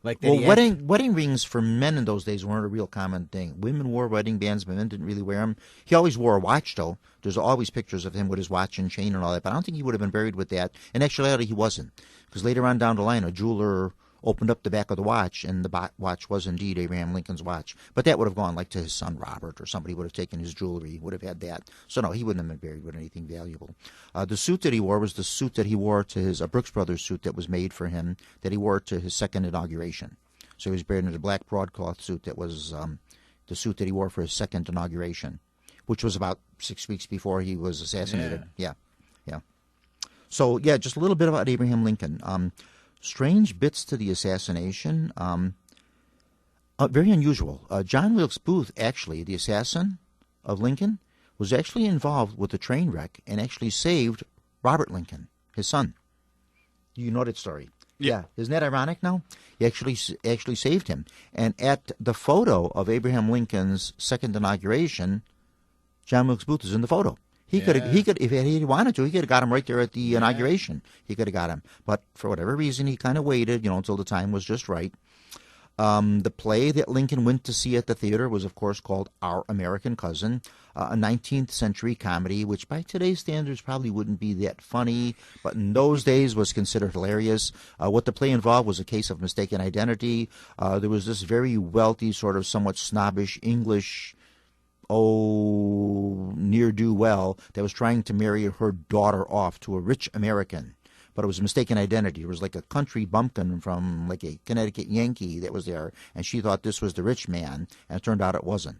like that. Well, wedding rings for men in those days weren't a real common thing. Women wore wedding bands, but men didn't really wear them. He always wore a watch though. There's always pictures of him with his watch and chain and all that. But I don't think he would have been buried with that. In actuality, he wasn't, because later on down the line, a jeweler opened up the back of the watch, and the watch was indeed Abraham Lincoln's watch. But that would have gone like to his son Robert, or somebody would have taken his jewelry, would have had that. So no, he wouldn't have been buried with anything valuable. The suit that he wore was the suit that he wore to his Brooks Brothers suit that was made for him, that he wore to his second inauguration. So he was buried in a black broadcloth suit that was the suit that he wore for his second inauguration, which was about 6 weeks before he was assassinated. Yeah. So, yeah, just a little bit about Abraham Lincoln. Strange bits to the assassination. Very unusual. John Wilkes Booth, actually, the assassin of Lincoln, was actually involved with the train wreck and actually saved Robert Lincoln, his son. You know that story. Yeah. Isn't that ironic now? He actually saved him. And at the photo of Abraham Lincoln's second inauguration, John Wilkes Booth is in the photo. He could, if he wanted to, he could have got him right there at the inauguration. He could have got him, but for whatever reason, he kind of waited, until the time was just right. The play that Lincoln went to see at the theater was, of course, called Our American Cousin, a 19th century comedy, which by today's standards probably wouldn't be that funny, but in those days was considered hilarious. What the play involved was a case of mistaken identity. There was this very wealthy, sort of somewhat snobbish English ne'er-do-well that was trying to marry her daughter off to a rich American. But it was a mistaken identity. It was like a country bumpkin from like a Connecticut Yankee that was there, and she thought this was the rich man, and it turned out it wasn't.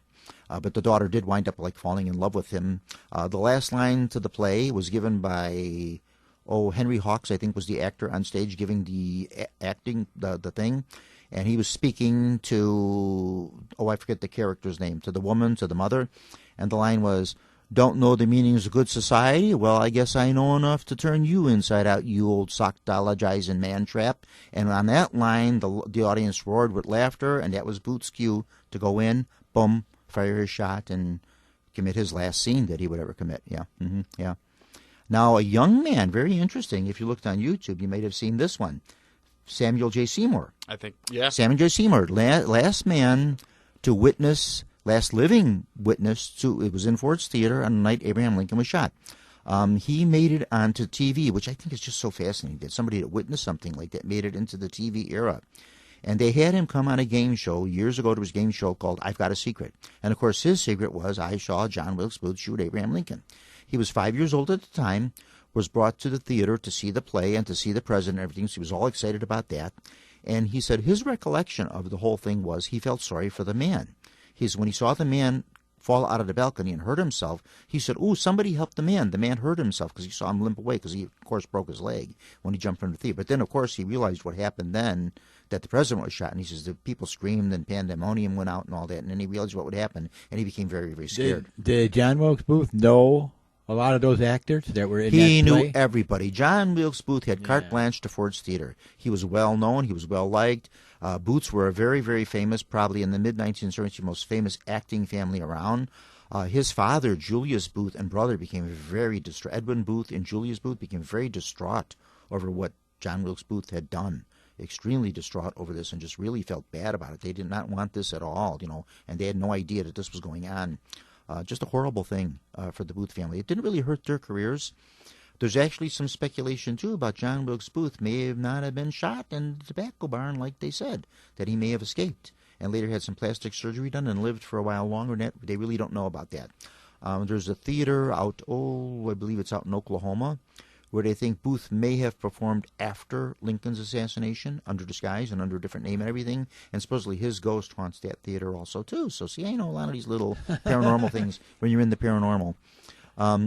But the daughter did wind up falling in love with him. The last line to the play was given by Henry Hawks, I think, was the actor on stage giving the acting the thing. And he was speaking to, I forget the character's name, to the woman, to the mother. And the line was, "Don't know the meanings of good society? Well, I guess I know enough to turn you inside out, you old sockdologizing man-trap." And on that line, the audience roared with laughter, and that was Booth's cue to go in, boom, fire his shot, and commit his last scene that he would ever commit. Yeah. Now, a young man, very interesting. If you looked on YouTube, you might have seen this one. Samuel J. Seymour. I think, yeah. Samuel J. Seymour, last man to witness, last living witness to, it was in Ford's Theater on the night Abraham Lincoln was shot. He made it onto TV, which I think is just so fascinating that somebody that witnessed something like that made it into the TV era. And they had him come on a game show. Years ago, there was a game show called I've Got a Secret. And, of course, his secret was I saw John Wilkes Booth shoot Abraham Lincoln. He was 5 years old at the time. was brought to the theater to see the play and to see the president and everything. So he was all excited about that. And he said his recollection of the whole thing was he felt sorry for the man. When he saw the man fall out of the balcony and hurt himself, he said, "Ooh, somebody help the man." The man hurt himself because he saw him limp away because he, of course, broke his leg when he jumped from the theater. But then, of course, he realized what happened then, that the president was shot. And he says the people screamed and pandemonium went out and all that. And then he realized what would happen, and he became very, very scared. Did John Wilkes Booth know a lot of those actors that were in that play? He knew everybody. John Wilkes Booth had carte blanche to Ford's Theater. He was well known. He was well liked. Booths were a very, very famous, probably in the mid-19th century, most famous acting family around. His father, Julius Booth, and brother became very distraught. Edwin Booth and Julius Booth became very distraught over what John Wilkes Booth had done. Extremely distraught over this and just really felt bad about it. They did not want this at all, and they had no idea that this was going on. Just a horrible thing for the Booth family. It didn't really hurt their careers. There's actually some speculation, too, about John Wilkes Booth may not have been shot in the tobacco barn like they said, that he may have escaped and later had some plastic surgery done and lived for a while longer. And they really don't know about that. There's a theater out, I believe it's out in Oklahoma, where they think Booth may have performed after Lincoln's assassination under disguise and under a different name and everything. And supposedly his ghost haunts that theater also, too. So, see, I know a lot of these little paranormal things when you're in the paranormal.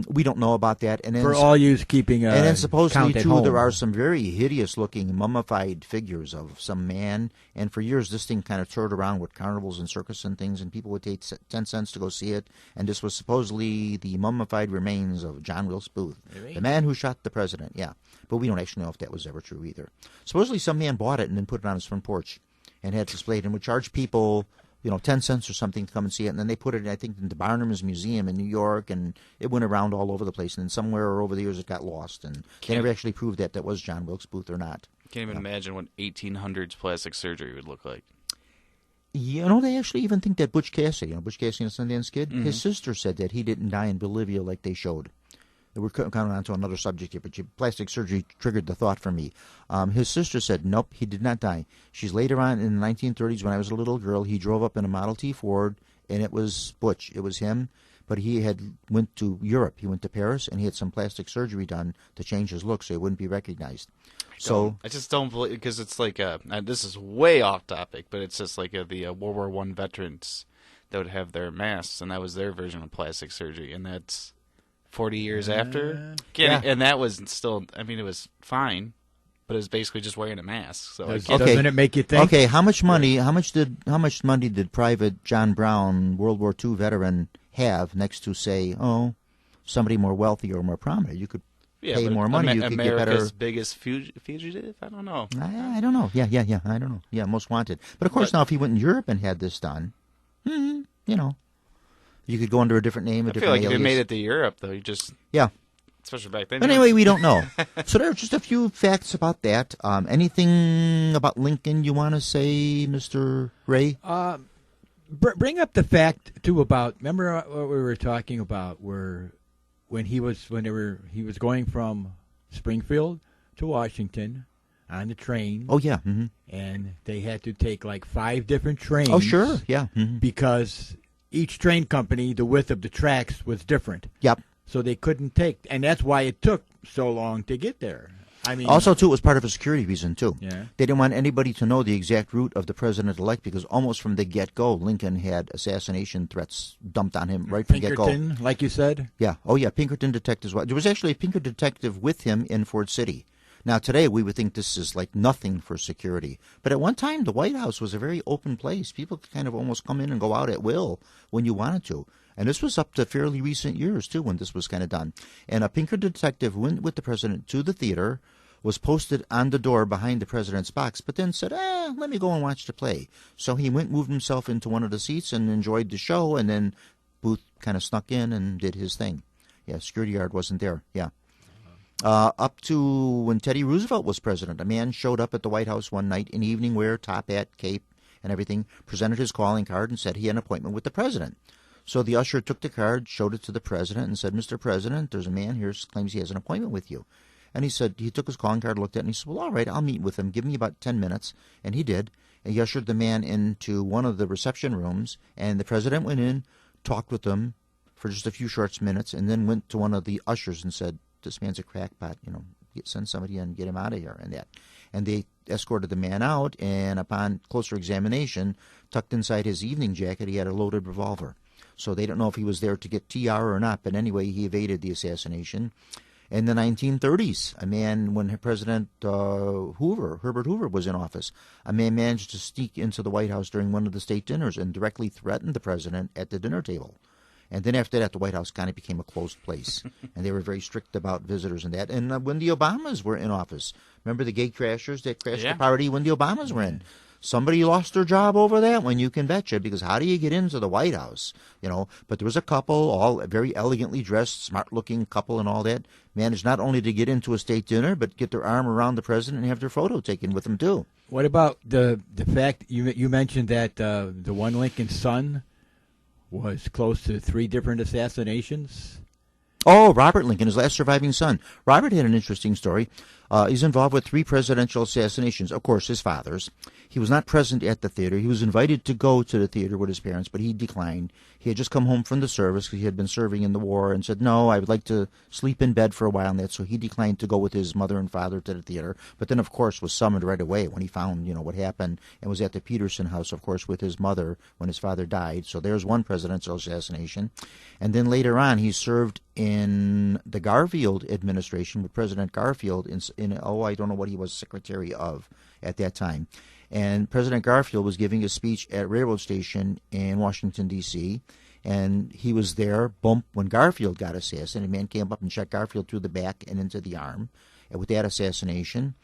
We don't know about that. And then, for all you keeping and then supposedly, too, home. there are some very hideous-looking mummified figures of some man. And for years, this thing kind of toured around with carnivals and circus and things, and people would take 10 cents to go see it. And this was supposedly the mummified remains of John Wilkes Booth, the man who shot the president. Yeah, but we don't actually know if that was ever true either. Supposedly, some man bought it and then put it on his front porch and had it displayed and would charge people 10 cents or something to come and see it. And then they put it, I think, in the Barnum's Museum in New York, and it went around all over the place. And then somewhere over the years it got lost. And they never actually proved that was John Wilkes Booth or not. Can't even imagine what 1800s plastic surgery would look like. They actually even think that Butch Cassidy, Butch Cassidy and the Sundance Kid, his sister said that he didn't die in Bolivia like they showed. We're coming on to another subject here, but plastic surgery triggered the thought for me. His sister said, nope, he did not die. She's later on in the 1930s, when I was a little girl, he drove up in a Model T Ford, and it was Butch. It was him, but he had went to Europe. He went to Paris, and he had some plastic surgery done to change his look so he wouldn't be recognized. I just don't believe, because it's like, this is way off topic, but it's just like the World War I veterans that would have their masks, and that was their version of plastic surgery, and that's 40 years after. And that was still, it was fine, but it was basically just wearing a mask. So doesn't it make you think? Okay, how much money did Private John Brown, World War II veteran, have next to, say, somebody more wealthy or more prominent? You could pay more money. You could get better. America's biggest fugitive? I don't know. I don't know. Yeah, I don't know. Yeah, most wanted. But of course, now if he went in Europe and had this done, you could go under a different name, I feel like if he made it to Europe, though, especially back then. But anyway, we don't know. So there are just a few facts about that. Anything about Lincoln you want to say, Mr. Ray? Bring up the fact too about. Remember what we were talking about, when he was going from Springfield to Washington on the train. Oh yeah, mm-hmm. And they had to take like 5 different trains. Oh sure, yeah, mm-hmm. Because each train company, the width of the tracks was different. Yep. So they couldn't take, and that's why it took so long to get there. Also, too, it was part of a security reason, too. Yeah. They didn't want anybody to know the exact route of the president-elect because almost from the get-go, Lincoln had assassination threats dumped on him right from the get-go. Pinkerton, like you said? Yeah. Oh, yeah, Pinkerton detectives. There was actually a Pinkerton detective with him in Ford City. Now, today, we would think this is like nothing for security. But at one time, the White House was a very open place. People could kind of almost come in and go out at will when you wanted to. And this was up to fairly recent years, too, when this was kind of done. And a Pinkerton detective went with the president to the theater, was posted on the door behind the president's box, but then said, let me go and watch the play. So he moved himself into one of the seats and enjoyed the show, and then Booth kind of snuck in and did his thing. Yeah, security guard wasn't there, yeah. Up to when Teddy Roosevelt was president, a man showed up at the White House one night in evening wear, top hat, cape, and everything, presented his calling card and said he had an appointment with the president. So the usher took the card, showed it to the president, and said, Mr. President, there's a man here who claims he has an appointment with you. And he said, he took his calling card, looked at it, and he said, well, all right, I'll meet with him. Give me about 10 minutes. And he did. And he ushered the man into one of the reception rooms, and the president went in, talked with him for just a few short minutes, and then went to one of the ushers and said, this man's a crackpot, send somebody in, get him out of here, and that. And they escorted the man out, and upon closer examination, tucked inside his evening jacket, he had a loaded revolver. So they don't know if he was there to get TR or not, but anyway, he evaded the assassination. In the 1930s, a man, when President Herbert Hoover was in office, a man managed to sneak into the White House during one of the state dinners and directly threatened the president at the dinner table. And then after that, the White House kind of became a closed place. And they were very strict about visitors and that. And when the Obamas were in office, remember the gate crashers that crashed the party when the Obamas were in? Somebody lost their job over that one, you can betcha, because how do you get into the White House? But there was a couple, all very elegantly dressed, smart-looking couple and all that, managed not only to get into a state dinner, but get their arm around the president and have their photo taken with them, too. What about the fact you mentioned that the one Lincoln's son was close to 3 different assassinations? Oh, Robert Lincoln, his last surviving son. Robert had an interesting story. He's involved with 3 presidential assassinations, of course, his father's. He was not present at the theater. He was invited to go to the theater with his parents, but he declined. He had just come home from the service because he had been serving in the war and said, no, I would like to sleep in bed for a while and that, so he declined to go with his mother and father to the theater, but then, of course, was summoned right away when he found, what happened, and was at the Pierson house, of course, with his mother when his father died. So there's one presidential assassination. And then later on, he served in the Garfield administration with President Garfield I don't know what he was secretary of at that time. And President Garfield was giving a speech at a railroad station in Washington, D.C., and he was there, bump, when Garfield got assassinated. A man came up and shot Garfield through the back and into the arm with that assassination.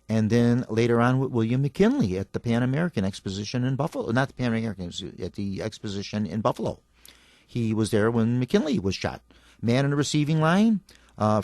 And then later on with William McKinley at the Pan American Exposition in Buffalo. Not the Pan American, at the Exposition in Buffalo. He was there when McKinley was shot. Man in the receiving line.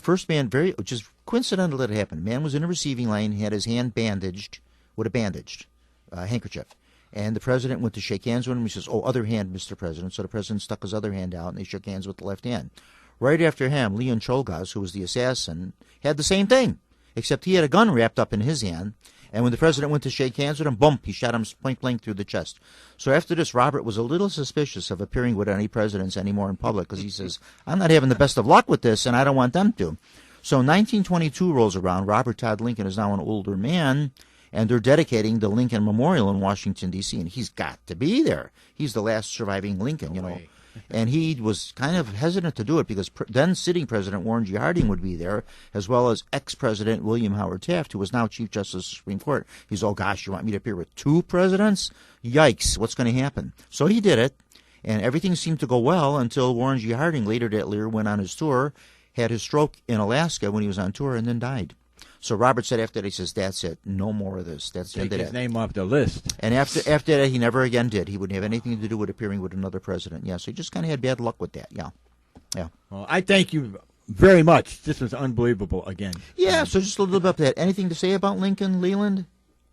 First man, which is coincidental that it happened. Man was in a receiving line, had his hand bandaged with a bandaged handkerchief. And the president went to shake hands with him. He says, oh, other hand, Mr. President. So the president stuck his other hand out, and they shook hands with the left hand. Right after him, Leon Choltke, who was the assassin, had the same thing, except he had a gun wrapped up in his hand. And when the president went to shake hands with him, bump, he shot him point blank through the chest. So after this, Robert was a little suspicious of appearing with any presidents anymore in public because he says, I'm not having the best of luck with this, and I don't want them to. So 1922 rolls around. Robert Todd Lincoln is now an older man, and they're dedicating the Lincoln Memorial in Washington, D.C., and he's got to be there. He's the last surviving Lincoln, And he was kind of hesitant to do it because then sitting President Warren G. Harding would be there, as well as ex-President William Howard Taft, who was now Chief Justice of the Supreme Court. He's, oh, gosh, you want me to appear with 2 presidents? Yikes, what's going to happen? So he did it, and everything seemed to go well until Warren G. Harding later that year went on his tour, had his stroke in Alaska when he was on tour, and then died. So Robert said after that, he says, that's it, no more of this. That's Take his name off the list. And after that, he never again did. He wouldn't have anything to do with appearing with another president. Yeah, so he just kind of had bad luck with that. Yeah. Well, I thank you very much. This was unbelievable again. Yeah, so just a little bit about that. Anything to say about Lincoln, Leland?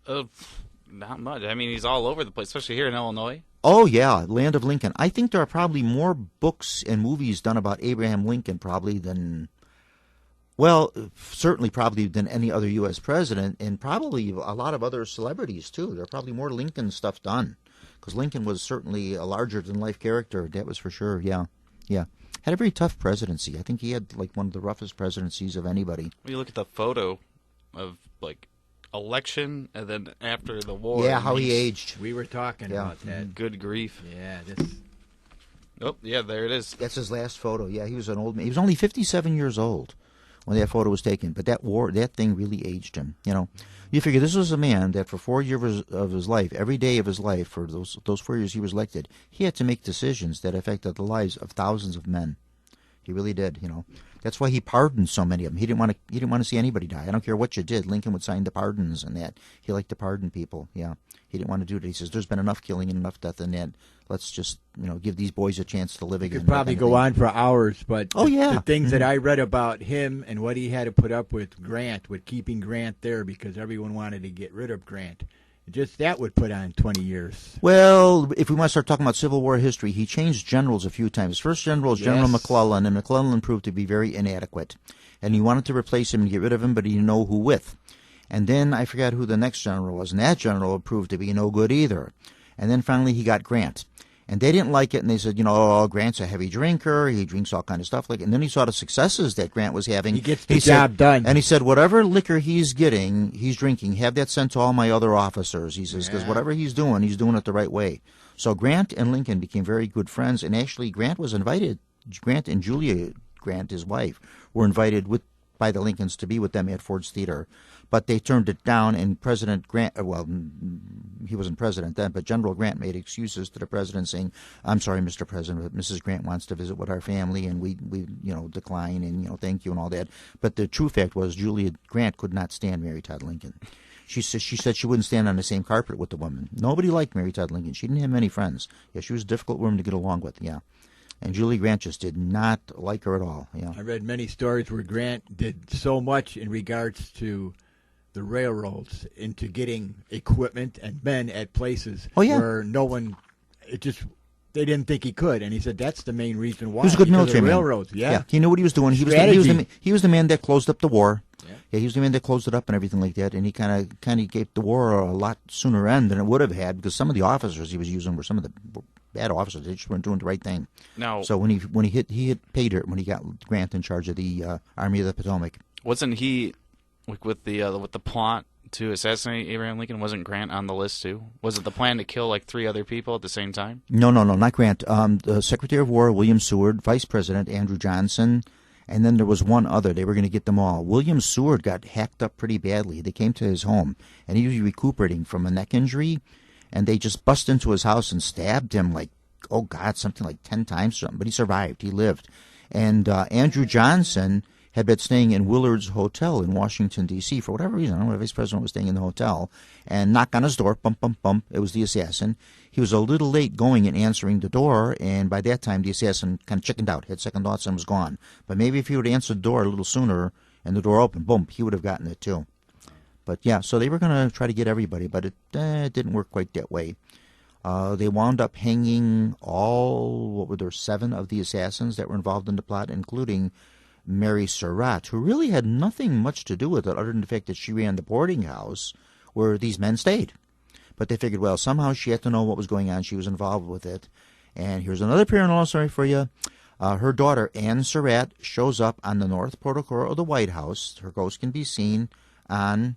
Not much. I mean, he's all over the place, especially here in Illinois. Oh, yeah, Land of Lincoln. I think there are probably more books and movies done about Abraham Lincoln probably than... Well, certainly probably than any other U.S. president, and probably a lot of other celebrities, too. There are probably more Lincoln stuff done, because Lincoln was certainly a larger-than-life character, that was for sure, yeah. Had a very tough presidency. I think he had, one of the roughest presidencies of anybody. When you look at the photo of, election, and then after the war. Yeah, how he aged. We were talking about that. Good grief. Yeah, Oh, yeah, there it is. That's his last photo. Yeah, he was an old man. He was only 57 years old when that photo was taken, but that thing really aged him. You figure this was a man that for 4 years of his life, every day of his life, for those 4 years he was elected, he had to make decisions that affected the lives of thousands of men. He really did. That's why he pardoned so many of them. He didn't want to see anybody die. I don't care what you did. Lincoln would sign the pardons and that. He liked to pardon people. Yeah, he didn't want to do it. He says, "There's been enough killing and enough death in that. Let's just give these boys a chance to live again." Could probably go on for hours, but the things that Mm-hmm. I read about him and what he had to put up with Grant, with keeping Grant there because everyone wanted to get rid of Grant. Just that would put on 20 years. Well, if we want to start talking about Civil War history, he changed generals a few times. First general was General McClellan, and McClellan proved to be very inadequate. And he wanted to replace him and get rid of him, but he didn't know who with. And then I forgot who the next general was, and that general proved to be no good either. And then finally he got Grant. And they didn't like it, and they said, oh, Grant's a heavy drinker. He drinks all kind of stuff like. And then he saw the successes that Grant was having. He gets the job done. And he said, whatever liquor he's drinking, have that sent to all my other officers. He says, because whatever he's doing it the right way. So Grant and Lincoln became very good friends, and actually Grant was invited. Grant and Julia Grant, his wife, were invited by the Lincolns to be with them at Ford's Theater. But they turned it down, and President Grant, he wasn't president then, but General Grant made excuses to the president saying, I'm sorry, Mr. President, but Mrs. Grant wants to visit with our family, and we decline, and, thank you and all that. But the true fact was Julia Grant could not stand Mary Todd Lincoln. She said she wouldn't stand on the same carpet with the woman. Nobody liked Mary Todd Lincoln. She didn't have many friends. Yeah, she was a difficult woman to get along with, yeah. And Julie Grant just did not like her at all, yeah. I read many stories where Grant did so much in regards to the railroads into getting equipment and men at places where no one, they didn't think he could, and he said that's the main reason why. He was a good military man. Railroads, yeah. He knew what he was doing. He was the man that closed up the war. Yeah, he was the man that closed it up and everything like that, and he kind of gave the war a lot sooner end than it would have had, because some of the officers he was using were some of the bad officers. They just weren't doing the right thing. Now, so when he hit pay dirt when he got Grant in charge of the Army of the Potomac. Wasn't he with the plot to assassinate Abraham Lincoln? Wasn't Grant on the list too? Was it the plan to kill like 3 other people at the same time? No, not Grant. The Secretary of War, William Seward, Vice President Andrew Johnson. And then there was one other. They were going to get them all. William Seward got hacked up pretty badly. They came to his home, and he was recuperating from a neck injury, and they just bust into his house and stabbed him something like 10 times or something. But he survived. He lived. And Andrew Johnson had been staying in Willard's Hotel in Washington, D.C. for whatever reason. I don't know, the vice president was staying in the hotel, and knocked on his door, bump, bump, bump. It was the assassin. He was a little late going and answering the door, and by that time the assassin kind of chickened out, had second thoughts, and was gone. But maybe if he would have answered the door a little sooner and the door opened, boom, he would have gotten it too. But yeah, so they were going to try to get everybody, but it didn't work quite that way. They wound up hanging 7 of the assassins that were involved in the plot, including Mary Surratt, who really had nothing much to do with it other than the fact that she ran the boarding house where these men stayed. But they figured, well, somehow she had to know what was going on. She was involved with it. And here's another paranormal story for you. Her daughter, Anne Surratt, shows up on the North Portico of the White House. Her ghost can be seen on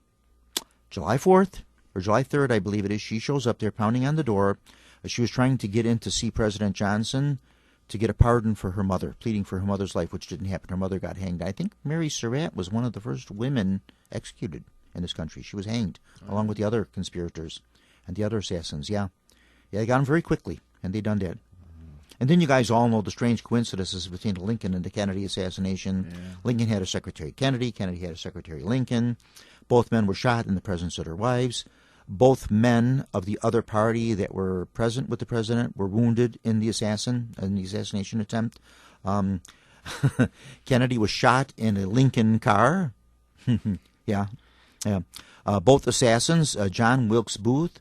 July 4th or July 3rd, I believe it is. She shows up there pounding on the door. She was trying to get in to see President Johnson to get a pardon for her mother, pleading for her mother's life, which didn't happen. Her mother got hanged. I think Mary Surratt was one of the first women executed in this country. She was hanged, along with the other conspirators and the other assassins, yeah. Yeah, they got them very quickly, and they done that. And then you guys all know the strange coincidences between the Lincoln and the Kennedy assassination. Yeah. Lincoln had a Secretary Kennedy. Kennedy had a Secretary Lincoln. Both men were shot in the presence of their wives. Both men of the other party that were present with the president were wounded in the assassination attempt. Kennedy was shot in a Lincoln car. Yeah. Both assassins, John Wilkes Booth,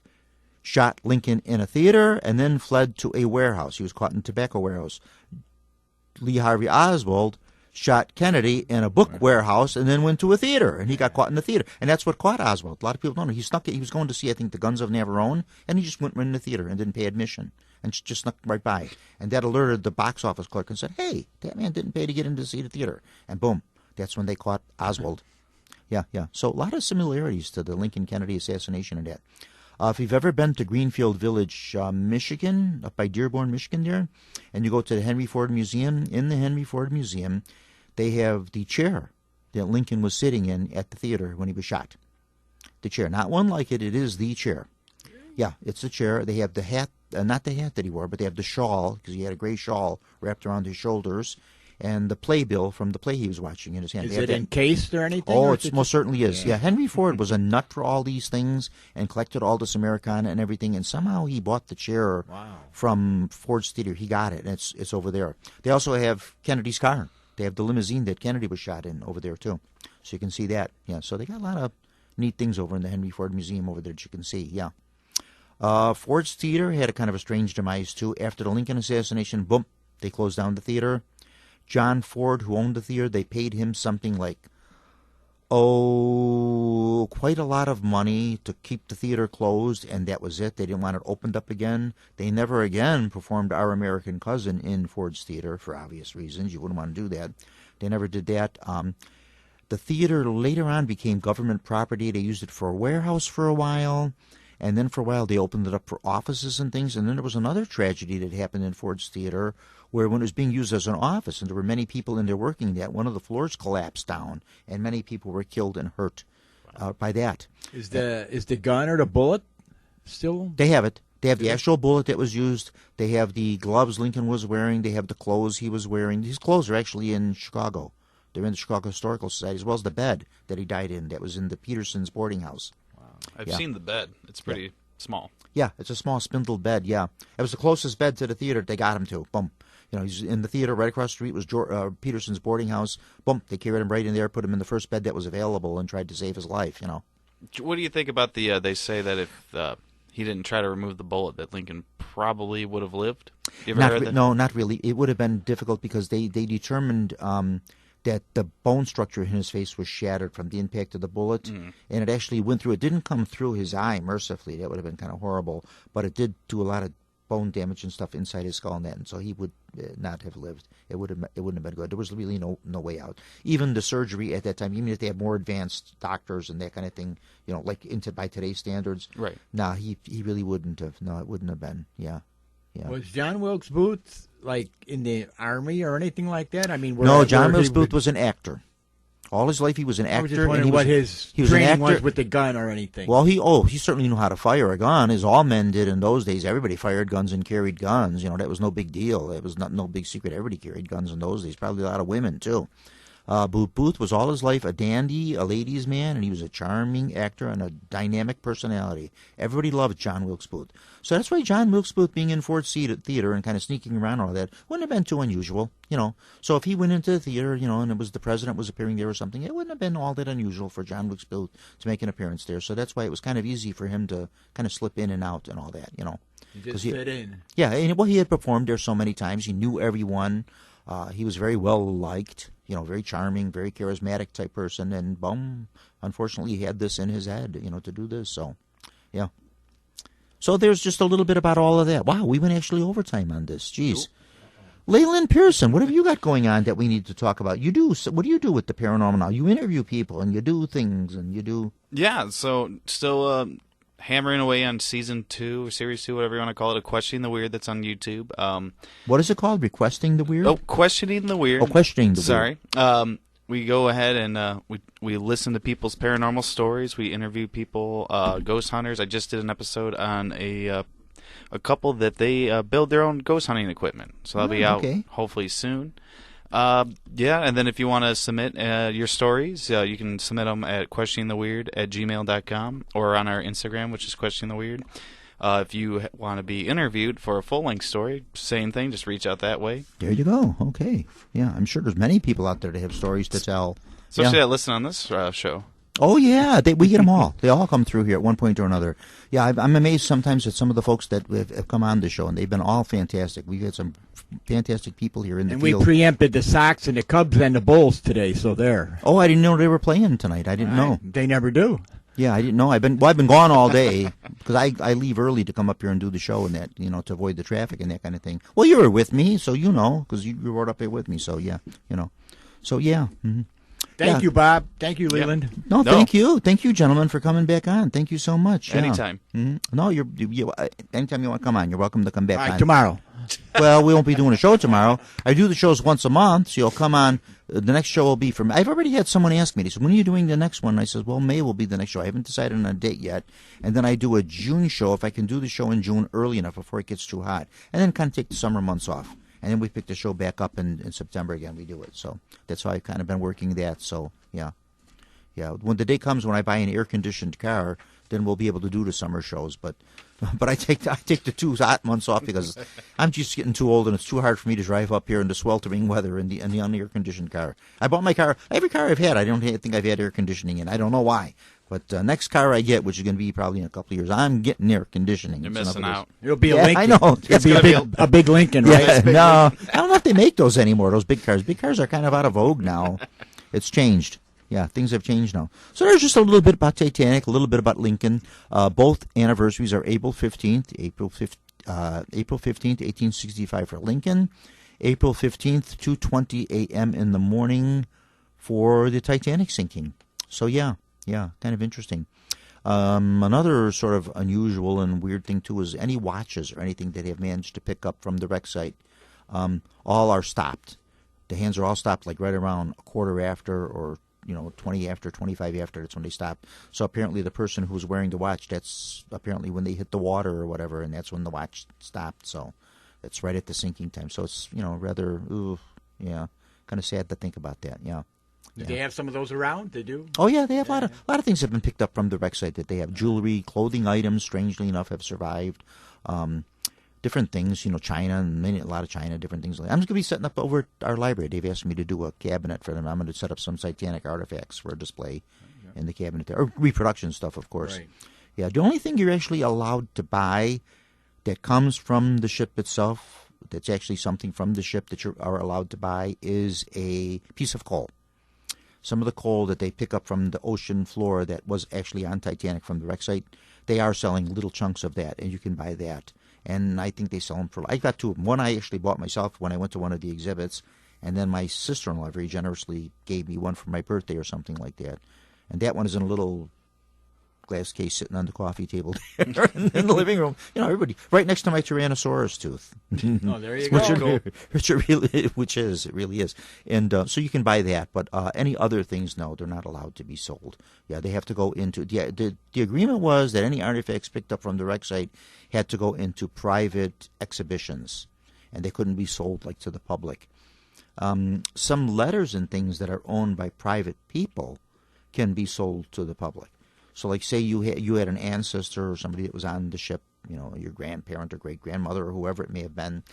shot Lincoln in a theater and then fled to a warehouse. He was caught in a tobacco warehouse. Lee Harvey Oswald shot Kennedy in a book warehouse and then went to a theater, and he got caught in the theater. And that's what caught Oswald. A lot of people don't know. He snuck it. He was going to see, I think, The Guns of Navarone, and he just went right in the theater and didn't pay admission and just snuck right by. And that alerted the box office clerk and said, hey, that man didn't pay to get in to see the theater. And boom, that's when they caught Oswald. Yeah. So a lot of similarities to the Lincoln-Kennedy assassination and that. If you've ever been to Greenfield Village, Michigan, up by Dearborn, Michigan there, and you go to the Henry Ford Museum, in the Henry Ford Museum, they have the chair that Lincoln was sitting in at the theater when he was shot. The chair. Not one like it. It is the chair. Yeah, it's the chair. They have the hat, not the hat that he wore, but they have the shawl, because he had a gray shawl wrapped around his shoulders, and the playbill from the play he was watching in his hand. Is it encased or anything? Oh, it most certainly is. Yeah, Henry Ford was a nut for all these things and collected all this Americana and everything, and somehow he bought the chair from Ford's Theater. He got it, and it's over there. They also have Kennedy's car. They have the limousine that Kennedy was shot in over there, too. So you can see that. Yeah, so they got a lot of neat things over in the Henry Ford Museum over there that you can see, yeah. Ford's Theater had a kind of a strange demise, too. After the Lincoln assassination, boom, they closed down the theater. John Ford, who owned the theater, they paid him something like Oh, quite a lot of money to keep the theater closed, and that was it. They didn't want it opened up again. They never again performed Our American Cousin in Ford's Theater for obvious reasons. You wouldn't want to do that. They never did that. The theater later on became government property. They used it for a warehouse for a while, and then for a while they opened it up for offices and things. And then there was another tragedy that happened in Ford's Theater where when it was being used as an office and there were many people in there working that, one of the floors collapsed down and many people were killed and hurt by that. Is the gun or the bullet still? They have it. They have the actual bullet that was used. They have the gloves Lincoln was wearing. They have the clothes he was wearing. These clothes are actually in Chicago. They're in the Chicago Historical Society, as well as the bed that he died in that was in the Peterson's boarding house. Wow. I've seen the bed. It's pretty small. Yeah, it's a small spindle bed, yeah. It was the closest bed to the theater they got him to. Boom. You know, he's in the theater right across the street was Peterson's boarding house. Boom, they carried him right in there, put him in the first bed that was available and tried to save his life, you know. What do you think about they say that if he didn't try to remove the bullet, that Lincoln probably would have lived? You ever heard that? No, not really. It would have been difficult because they determined that the bone structure in his face was shattered from the impact of the bullet, and it actually went through. It didn't come through his eye, mercifully. That would have been kind of horrible, but it did do a lot of bone damage and stuff inside his skull and that, and so he would not have lived. It wouldn't have been good. There was really no way out. Even the surgery at that time, even if they had more advanced doctors and that kind of thing, you know, like by today's standards, right? Nah, he really wouldn't have. No, it wouldn't have been. Yeah. Was John Wilkes Booth like in the army or anything like that? I mean, no, John Wilkes Booth was an actor. All his life he was an actor. I was just wondering what his training was with the gun or anything. Well, he certainly knew how to fire a gun, as all men did in those days. Everybody fired guns and carried guns. You know, that was no big deal. It was no big secret. Everybody carried guns in those days. Probably a lot of women, too. Booth was all his life a dandy, a ladies' man, and he was a charming actor and a dynamic personality. Everybody loved John Wilkes Booth. So that's why John Wilkes Booth being in Ford's Theater and kind of sneaking around and all that wouldn't have been too unusual, you know. So if he went into the theater, you know, and it was the president was appearing there or something, it wouldn't have been all that unusual for John Wilkes Booth to make an appearance there. So that's why it was kind of easy for him to kind of slip in and out and all that, you know. He just fit in. Yeah, and he had performed there so many times. He knew everyone. He was very well liked, you know, very charming, very charismatic type person, and boom, unfortunately he had this in his head, you know, to do this, so, yeah. So there's just a little bit about all of that. Wow, we went actually overtime on this, jeez. Leland Pierson, what have you got going on that we need to talk about? What do you do with the paranormal now? You interview people, and you do things, and you do... Yeah, so still... hammering away on season 2 or series 2, whatever you want to call it, of Questioning the Weird that's on YouTube. What is it called? Requesting the Weird? Oh, Questioning the Weird. Oh, Questioning the Weird. Sorry. We go ahead and we listen to people's paranormal stories. We interview people, ghost hunters. I just did an episode on a couple that they build their own ghost hunting equipment. So that'll be out hopefully soon. Yeah, and then if you want to submit your stories, you can submit them at questioningtheweird@gmail.com or on our Instagram, which is questioningtheweird. If you want to be interviewed for a full-length story, same thing, just reach out that way. There you go. Okay. Yeah, I'm sure there's many people out there that have stories to tell. Especially that listen on this show. Oh, yeah. We get them all. They all come through here at one point or another. Yeah, I'm amazed sometimes at some of the folks that have come on the show, and they've been all fantastic. We've had some fantastic people here in the field. And we preempted the Sox and the Cubs and the Bulls today, so there. Oh, I didn't know they were playing tonight. I didn't know. They never do. Yeah, I didn't know. I've been gone all day because I leave early to come up here and do the show and that, you know, to avoid the traffic and that kind of thing. Well, you were with me, so you know, because you were up here with me, so yeah, you know. So, yeah. Mm-hmm. Thank you, Bob. Thank you, Leland. Yeah. No, thank you. Thank you, gentlemen, for coming back on. Thank you so much. Anytime. Yeah. Mm-hmm. No, anytime you want to come on, you're welcome to come back on. Tomorrow. Well, we won't be doing a show tomorrow. I do the shows once a month, so you'll come on. The next show will be from... I've already had someone ask me. They said, when are you doing the next one? I said, well, May will be the next show. I haven't decided on a date yet. And then I do a June show, if I can do the show in June early enough before it gets too hot. And then kind of take the summer months off. And then we pick the show back up in September again. We do it. So that's how I've kind of been working that. So, yeah. Yeah, when the day comes when I buy an air-conditioned car, then we'll be able to do the summer shows. But I take the 2 hot months off because I'm just getting too old and it's too hard for me to drive up here in the sweltering weather in the unair-conditioned car. I bought my car. Every car I've had, I don't think I've had air conditioning in. I don't know why. But next car I get, which is going to be probably in a couple of years, I'm getting air conditioning. You're missing out. It'll be a Lincoln. I know. It'll be a big Lincoln, right? Yeah, no, I don't know if they make those anymore, those big cars. Big cars are kind of out of vogue now. It's changed. Yeah, things have changed now. So there's just a little bit about Titanic, a little bit about Lincoln. Both anniversaries are April 15th, April 15th, 1865 for Lincoln, April 15th, 2:20 a.m. in the morning for the Titanic sinking. So yeah, kind of interesting. Another sort of unusual and weird thing too is any watches or anything that have managed to pick up from the wreck site, all are stopped. The hands are all stopped like right around a quarter after, or 20 after, 25 after. That's when they stop. So apparently the person who's wearing the watch, that's apparently when they hit the water or whatever, and that's when the watch stopped. So it's right at the sinking time. So it's rather kind of sad to think about that. Yeah. Do they have some of those around? They do? Oh, yeah, they have a lot of things have been picked up from the wreck site that they have. Jewelry, clothing items, strangely enough, have survived. Different things, China, and a lot of China, different things like that. I'm just going to be setting up over at our library. They've asked me to do a cabinet for them. I'm going to set up some Titanic artifacts for a display in the cabinet there. Or reproduction stuff, of course. Right. Yeah, the only thing you're actually allowed to buy that comes from the ship itself, that's actually something from the ship that you are allowed to buy, is a piece of coal. Some of the coal that they pick up from the ocean floor that was actually on Titanic from the wreck site, they are selling little chunks of that, and you can buy that. And I think they sell them for... I got two of them. One I actually bought myself when I went to one of the exhibits, and then my sister-in-law very generously gave me one for my birthday or something like that. And that one is in a little glass case sitting on the coffee table there in the living room. Everybody right next to my Tyrannosaurus tooth. Oh, there you go. Which it really is. And so you can buy that, but any other things, no, they're not allowed to be sold. Yeah, they have to go into... The agreement was that any artifacts picked up from the wreck site had to go into private exhibitions, and they couldn't be sold to the public. Some letters and things that are owned by private people can be sold to the public. So, say you had an ancestor or somebody that was on the ship, your grandparent or great-grandmother or whoever it may have been,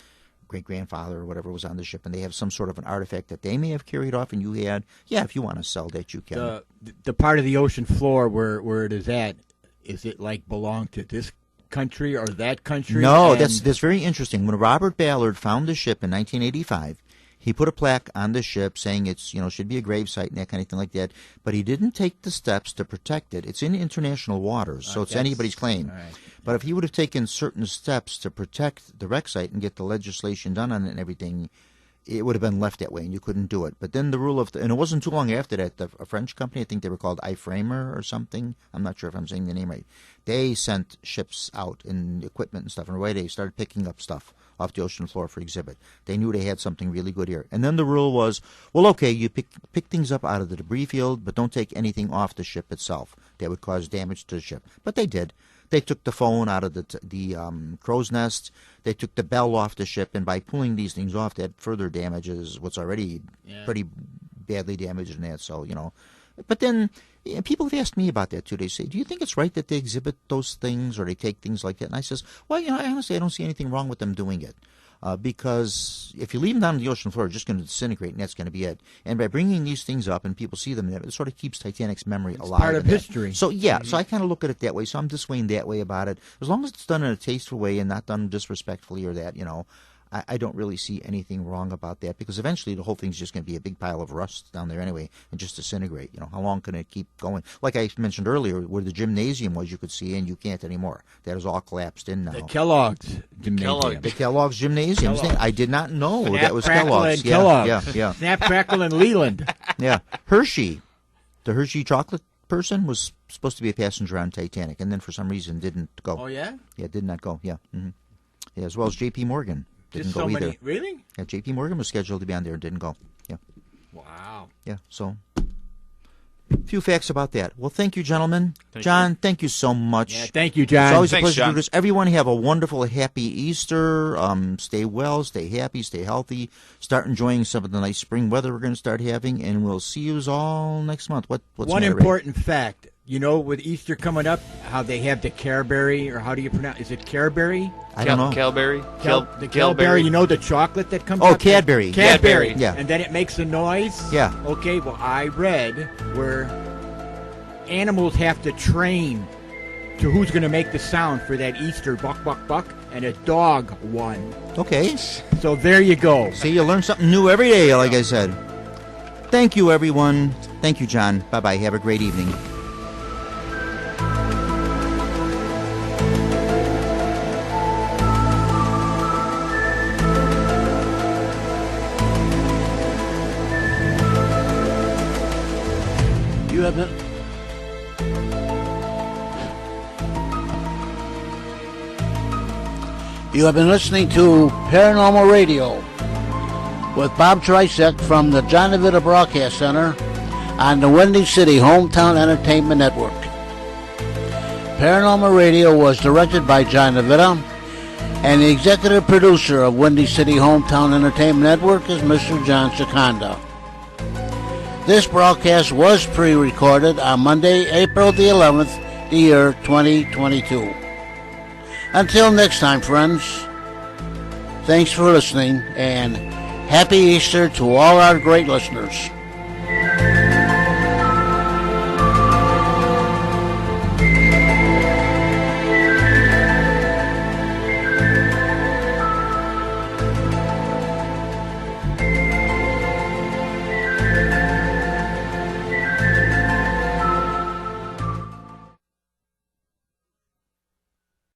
great-grandfather or whatever was on the ship, and they have some sort of an artifact that they may have carried off and you had, if you want to sell that, you can. The part of the ocean floor where it is at, is it belong to this country or that country? No, that's very interesting. When Robert Ballard found the ship in 1985, he put a plaque on the ship saying it's, should be a grave site and that kind of thing like that, but he didn't take the steps to protect it. It's in international waters, so it's anybody's claim. Right. But if he would have taken certain steps to protect the wreck site and get the legislation done on it and everything, it would have been left that way, and you couldn't do it. But then the rule of... and it wasn't too long after that, a French company, I think they were called iFramer or something. I'm not sure if I'm saying the name right. They sent ships out and equipment and stuff, and right away they started picking up stuff off the ocean floor for exhibit. They knew they had something really good here. And then the rule was, well, okay, you pick things up out of the debris field, but don't take anything off the ship itself that would cause damage to the ship. But they did. They took the phone out of the crow's nest. They took the bell off the ship, and by pulling these things off, that further damages what's already pretty badly damaged in that. So, But then people have asked me about that too. They say, do you think it's right that they exhibit those things or they take things like that? And I says, well, honestly, I don't see anything wrong with them doing it. Because if you leave them down on the ocean floor, they're just going to disintegrate, and that's going to be it. And by bringing these things up and people see them, it sort of keeps Titanic's memory alive. Part of history. So, so I kind of look at it that way. So I'm dissuading that way about it. As long as it's done in a tasteful way and not done disrespectfully or that, I don't really see anything wrong about that, because eventually the whole thing's just going to be a big pile of rust down there anyway and just disintegrate. How long can it keep going? Like I mentioned earlier, where the gymnasium was, you could see, and you can't anymore. That is all collapsed in now. The Kellogg's Gymnasium. The Kellogg's Gymnasium. I did not know that was Crackle Kellogg's. And Kellogg's. Yeah. Snap, Crackle, and Leland. Yeah. Hershey, the Hershey chocolate person, was supposed to be a passenger on Titanic, and then for some reason didn't go. Oh, yeah? Yeah, did not go. Yeah. Mm-hmm. Yeah, as well as J.P. Morgan. Didn't go either. Really? Yeah, J.P. Morgan was scheduled to be on there and didn't go. Yeah. Wow. Yeah, so a few facts about that. Well, thank you, gentlemen. John, thank you so much. Yeah, thank you, John. It's always Thanks, a pleasure John. to do this. Everyone have a wonderful, happy Easter. Stay well, stay happy, stay healthy. Start enjoying some of the nice spring weather we're going to start having, and we'll see you all next month. What's one the matter, important fact? With Easter coming up, how they have the Careberry, or how do you pronounce? Is it Careberry? I don't know. Calberry? The Careberry. The chocolate that comes. Oh, up? Cadbury. Cadbury. Yeah. And then it makes a noise. Yeah. Okay. Well, I read where animals have to train to who's going to make the sound for that Easter buck, buck, buck, and a dog won. Okay. So there you go. See, you learn something new every day, like I said. Thank you, everyone. Thank you, John. Bye-bye. Have a great evening. You have been... You have been listening to Paranormal Radio with Bob Trzeciak from the John DeVita Broadcast Center on the Windy City Hometown Entertainment Network. Paranormal Radio was directed by John DeVita, and the executive producer of Windy City Hometown Entertainment Network is Mr. John Seconda. This broadcast was pre-recorded on Monday, April the 11th, the year 2022. Until next time, friends, thanks for listening, and Happy Easter to all our great listeners.